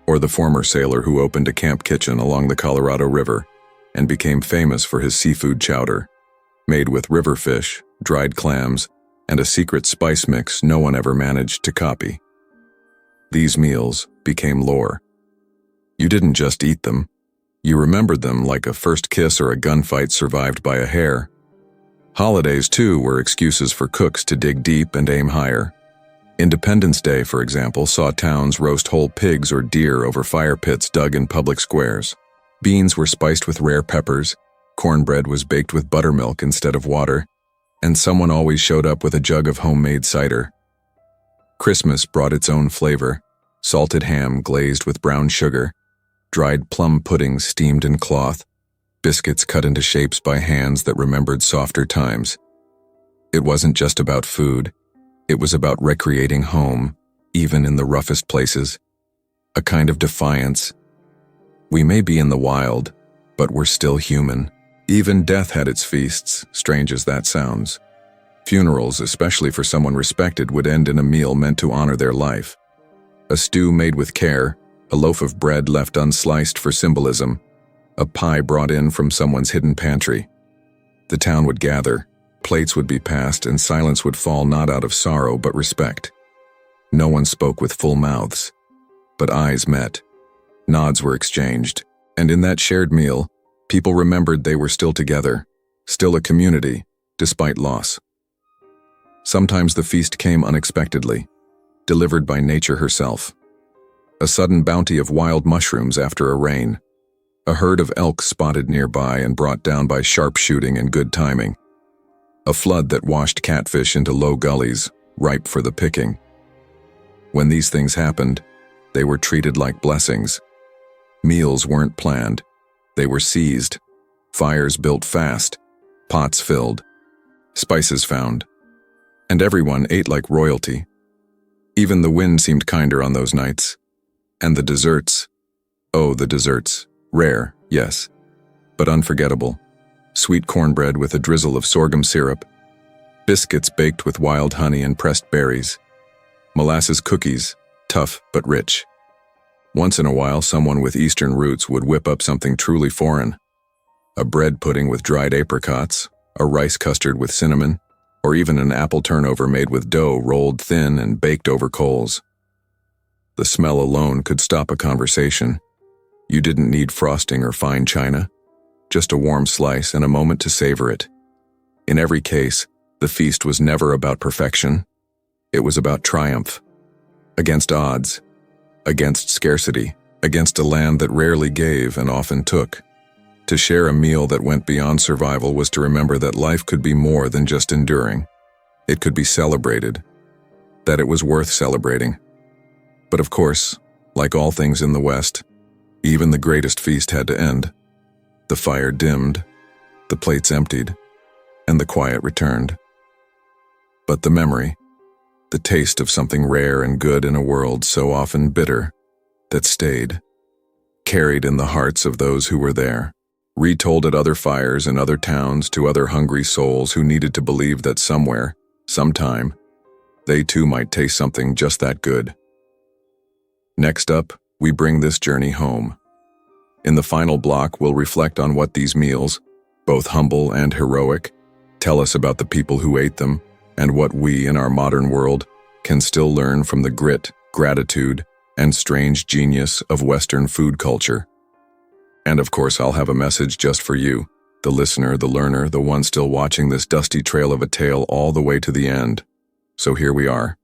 Or the former sailor who opened a camp kitchen along the Colorado River and became famous for his seafood chowder, made with river fish, dried clams, and a secret spice mix no one ever managed to copy. These meals became lore. You didn't just eat them. You remembered them like a first kiss or a gunfight survived by a hair. Holidays, too, were excuses for cooks to dig deep and aim higher. Independence Day, for example, saw towns roast whole pigs or deer over fire pits dug in public squares. Beans were spiced with rare peppers, cornbread was baked with buttermilk instead of water, and someone always showed up with a jug of homemade cider. Christmas brought its own flavor: salted ham glazed with brown sugar, dried plum pudding steamed in cloth, biscuits cut into shapes by hands that remembered softer times. It wasn't just about food. It was about recreating home, even in the roughest places. A kind of defiance. We may be in the wild, but we're still human. Even death had its feasts, strange as that sounds. Funerals, especially for someone respected, would end in a meal meant to honor their life. A stew made with care, a loaf of bread left unsliced for symbolism, a pie brought in from someone's hidden pantry. The town would gather, plates would be passed, and silence would fall not out of sorrow but respect. No one spoke with full mouths, but eyes met. Nods were exchanged, and in that shared meal, people remembered they were still together, still a community, despite loss. Sometimes the feast came unexpectedly, delivered by nature herself. A sudden bounty of wild mushrooms after a rain. A herd of elk spotted nearby and brought down by sharp shooting and good timing. A flood that washed catfish into low gullies, ripe for the picking. When these things happened, they were treated like blessings. Meals weren't planned. They were seized. Fires built fast. Pots filled. Spices found. And everyone ate like royalty. Even the wind seemed kinder on those nights. And the desserts. Oh, the desserts. Rare, yes, but unforgettable. Sweet cornbread with a drizzle of sorghum syrup. Biscuits baked with wild honey and pressed berries. Molasses cookies, tough but rich. Once in a while, someone with Eastern roots would whip up something truly foreign. A bread pudding with dried apricots, a rice custard with cinnamon, or even an apple turnover made with dough rolled thin and baked over coals. The smell alone could stop a conversation. You didn't need frosting or fine china, just a warm slice and a moment to savor it. In every case, the feast was never about perfection. It was about triumph. Against odds, against scarcity, against a land that rarely gave and often took. To share a meal that went beyond survival was to remember that life could be more than just enduring. It could be celebrated, that it was worth celebrating. But of course, like all things in the West, even the greatest feast had to end. The fire dimmed, the plates emptied, and the quiet returned. But the memory, the taste of something rare and good in a world so often bitter, that stayed, carried in the hearts of those who were there, retold at other fires in other towns to other hungry souls who needed to believe that somewhere, sometime, they too might taste something just that good. Next up, we bring this journey home. In the final block, we'll reflect on what these meals, both humble and heroic, tell us about the people who ate them, and what we, in our modern world, can still learn from the grit, gratitude, and strange genius of Western food culture. And of course, I'll have a message just for you, the listener, the learner, the one still watching this dusty trail of a tale all the way to the end. So here we are.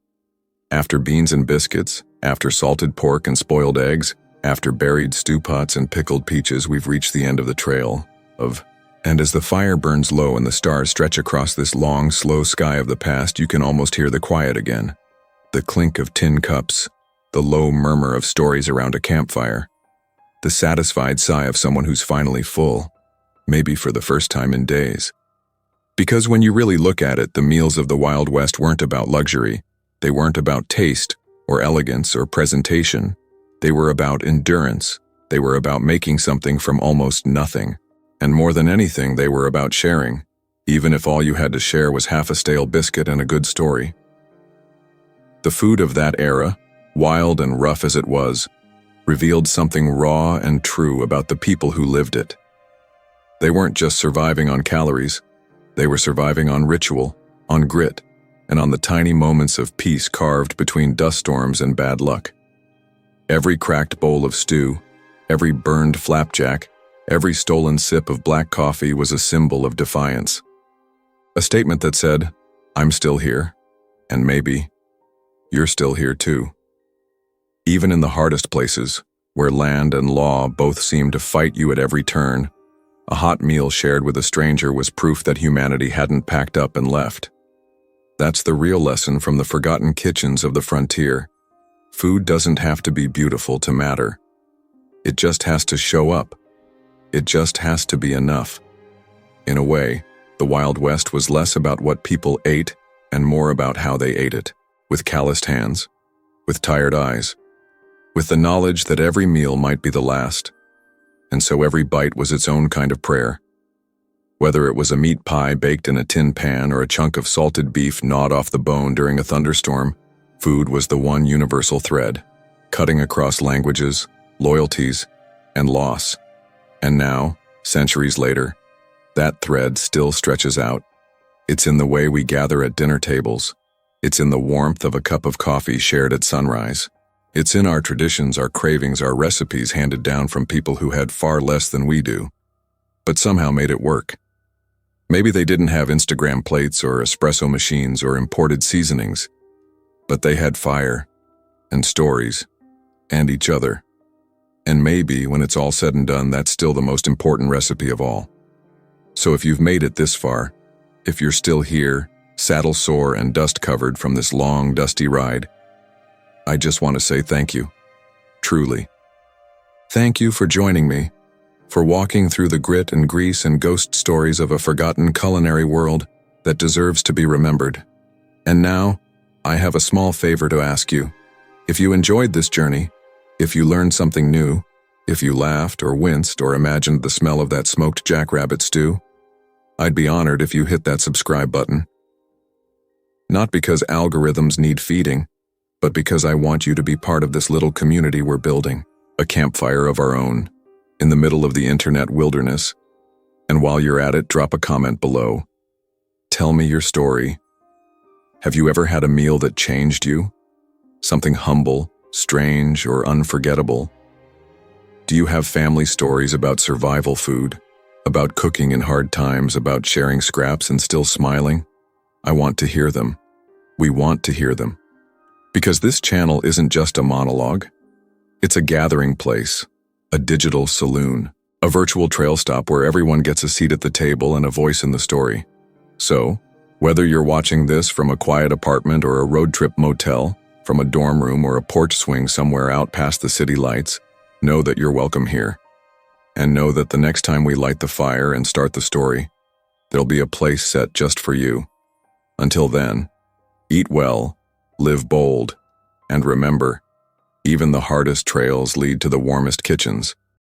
After beans and biscuits, after salted pork and spoiled eggs, after buried stew pots and pickled peaches, we've reached the end of the trail of And as the fire burns low and the stars stretch across this long, slow sky of the past, you can almost hear the quiet again. The clink of tin cups, the low murmur of stories around a campfire, the satisfied sigh of someone who's finally full, maybe for the first time in days. Because when you really look at it, the meals of the Wild West weren't about luxury. They weren't about taste or elegance or presentation. They were about endurance. They were about making something from almost nothing. And more than anything, they were about sharing, even if all you had to share was half a stale biscuit and a good story. The food of that era, wild and rough as it was, revealed something raw and true about the people who lived it. They weren't just surviving on calories. They were surviving on ritual, on grit, and on the tiny moments of peace carved between dust storms and bad luck. Every cracked bowl of stew, every burned flapjack, every stolen sip of black coffee was a symbol of defiance. A statement that said, "I'm still here, and maybe you're still here too." Even in the hardest places, where land and law both seemed to fight you at every turn, a hot meal shared with a stranger was proof that humanity hadn't packed up and left. That's the real lesson from the forgotten kitchens of the frontier. Food doesn't have to be beautiful to matter. It just has to show up. It just has to be enough. In a way, the Wild West was less about what people ate and more about how they ate it, with calloused hands, with tired eyes, with the knowledge that every meal might be the last. And so every bite was its own kind of prayer. Whether it was a meat pie baked in a tin pan or a chunk of salted beef gnawed off the bone during a thunderstorm, food was the one universal thread, cutting across languages, loyalties, and loss. And now, centuries later, that thread still stretches out. It's in the way we gather at dinner tables. It's in the warmth of a cup of coffee shared at sunrise. It's in our traditions, our cravings, our recipes handed down from people who had far less than we do, but somehow made it work. Maybe they didn't have Instagram plates or espresso machines or imported seasonings, but they had fire and stories and each other. And maybe, when it's all said and done, that's still the most important recipe of all. So if you've made it this far, if you're still here, saddle sore and dust-covered from this long, dusty ride, I just want to say thank you. Truly. Thank you for joining me, for walking through the grit and grease and ghost stories of a forgotten culinary world that deserves to be remembered. And now, I have a small favor to ask you. If you enjoyed this journey, if you learned something new, if you laughed or winced or imagined the smell of that smoked jackrabbit stew, I'd be honored if you hit that subscribe button. Not because algorithms need feeding, but because I want you to be part of this little community we're building, a campfire of our own, in the middle of the internet wilderness. And while you're at it, drop a comment below. Tell me your story. Have you ever had a meal that changed you? Something humble, strange, or unforgettable? Do you have family stories about survival food, about cooking in hard times, about sharing scraps and still smiling? I want to hear them. We want to hear them. Because this channel isn't just a monologue. It's a gathering place, a digital saloon, a virtual trail stop where everyone gets a seat at the table and a voice in the story. So, whether you're watching this from a quiet apartment or a road trip motel, from a dorm room or a porch swing somewhere out past the city lights, know that you're welcome here. And know that the next time we light the fire and start the story, there'll be a place set just for you. Until then, eat well, live bold, and remember, even the hardest trails lead to the warmest kitchens.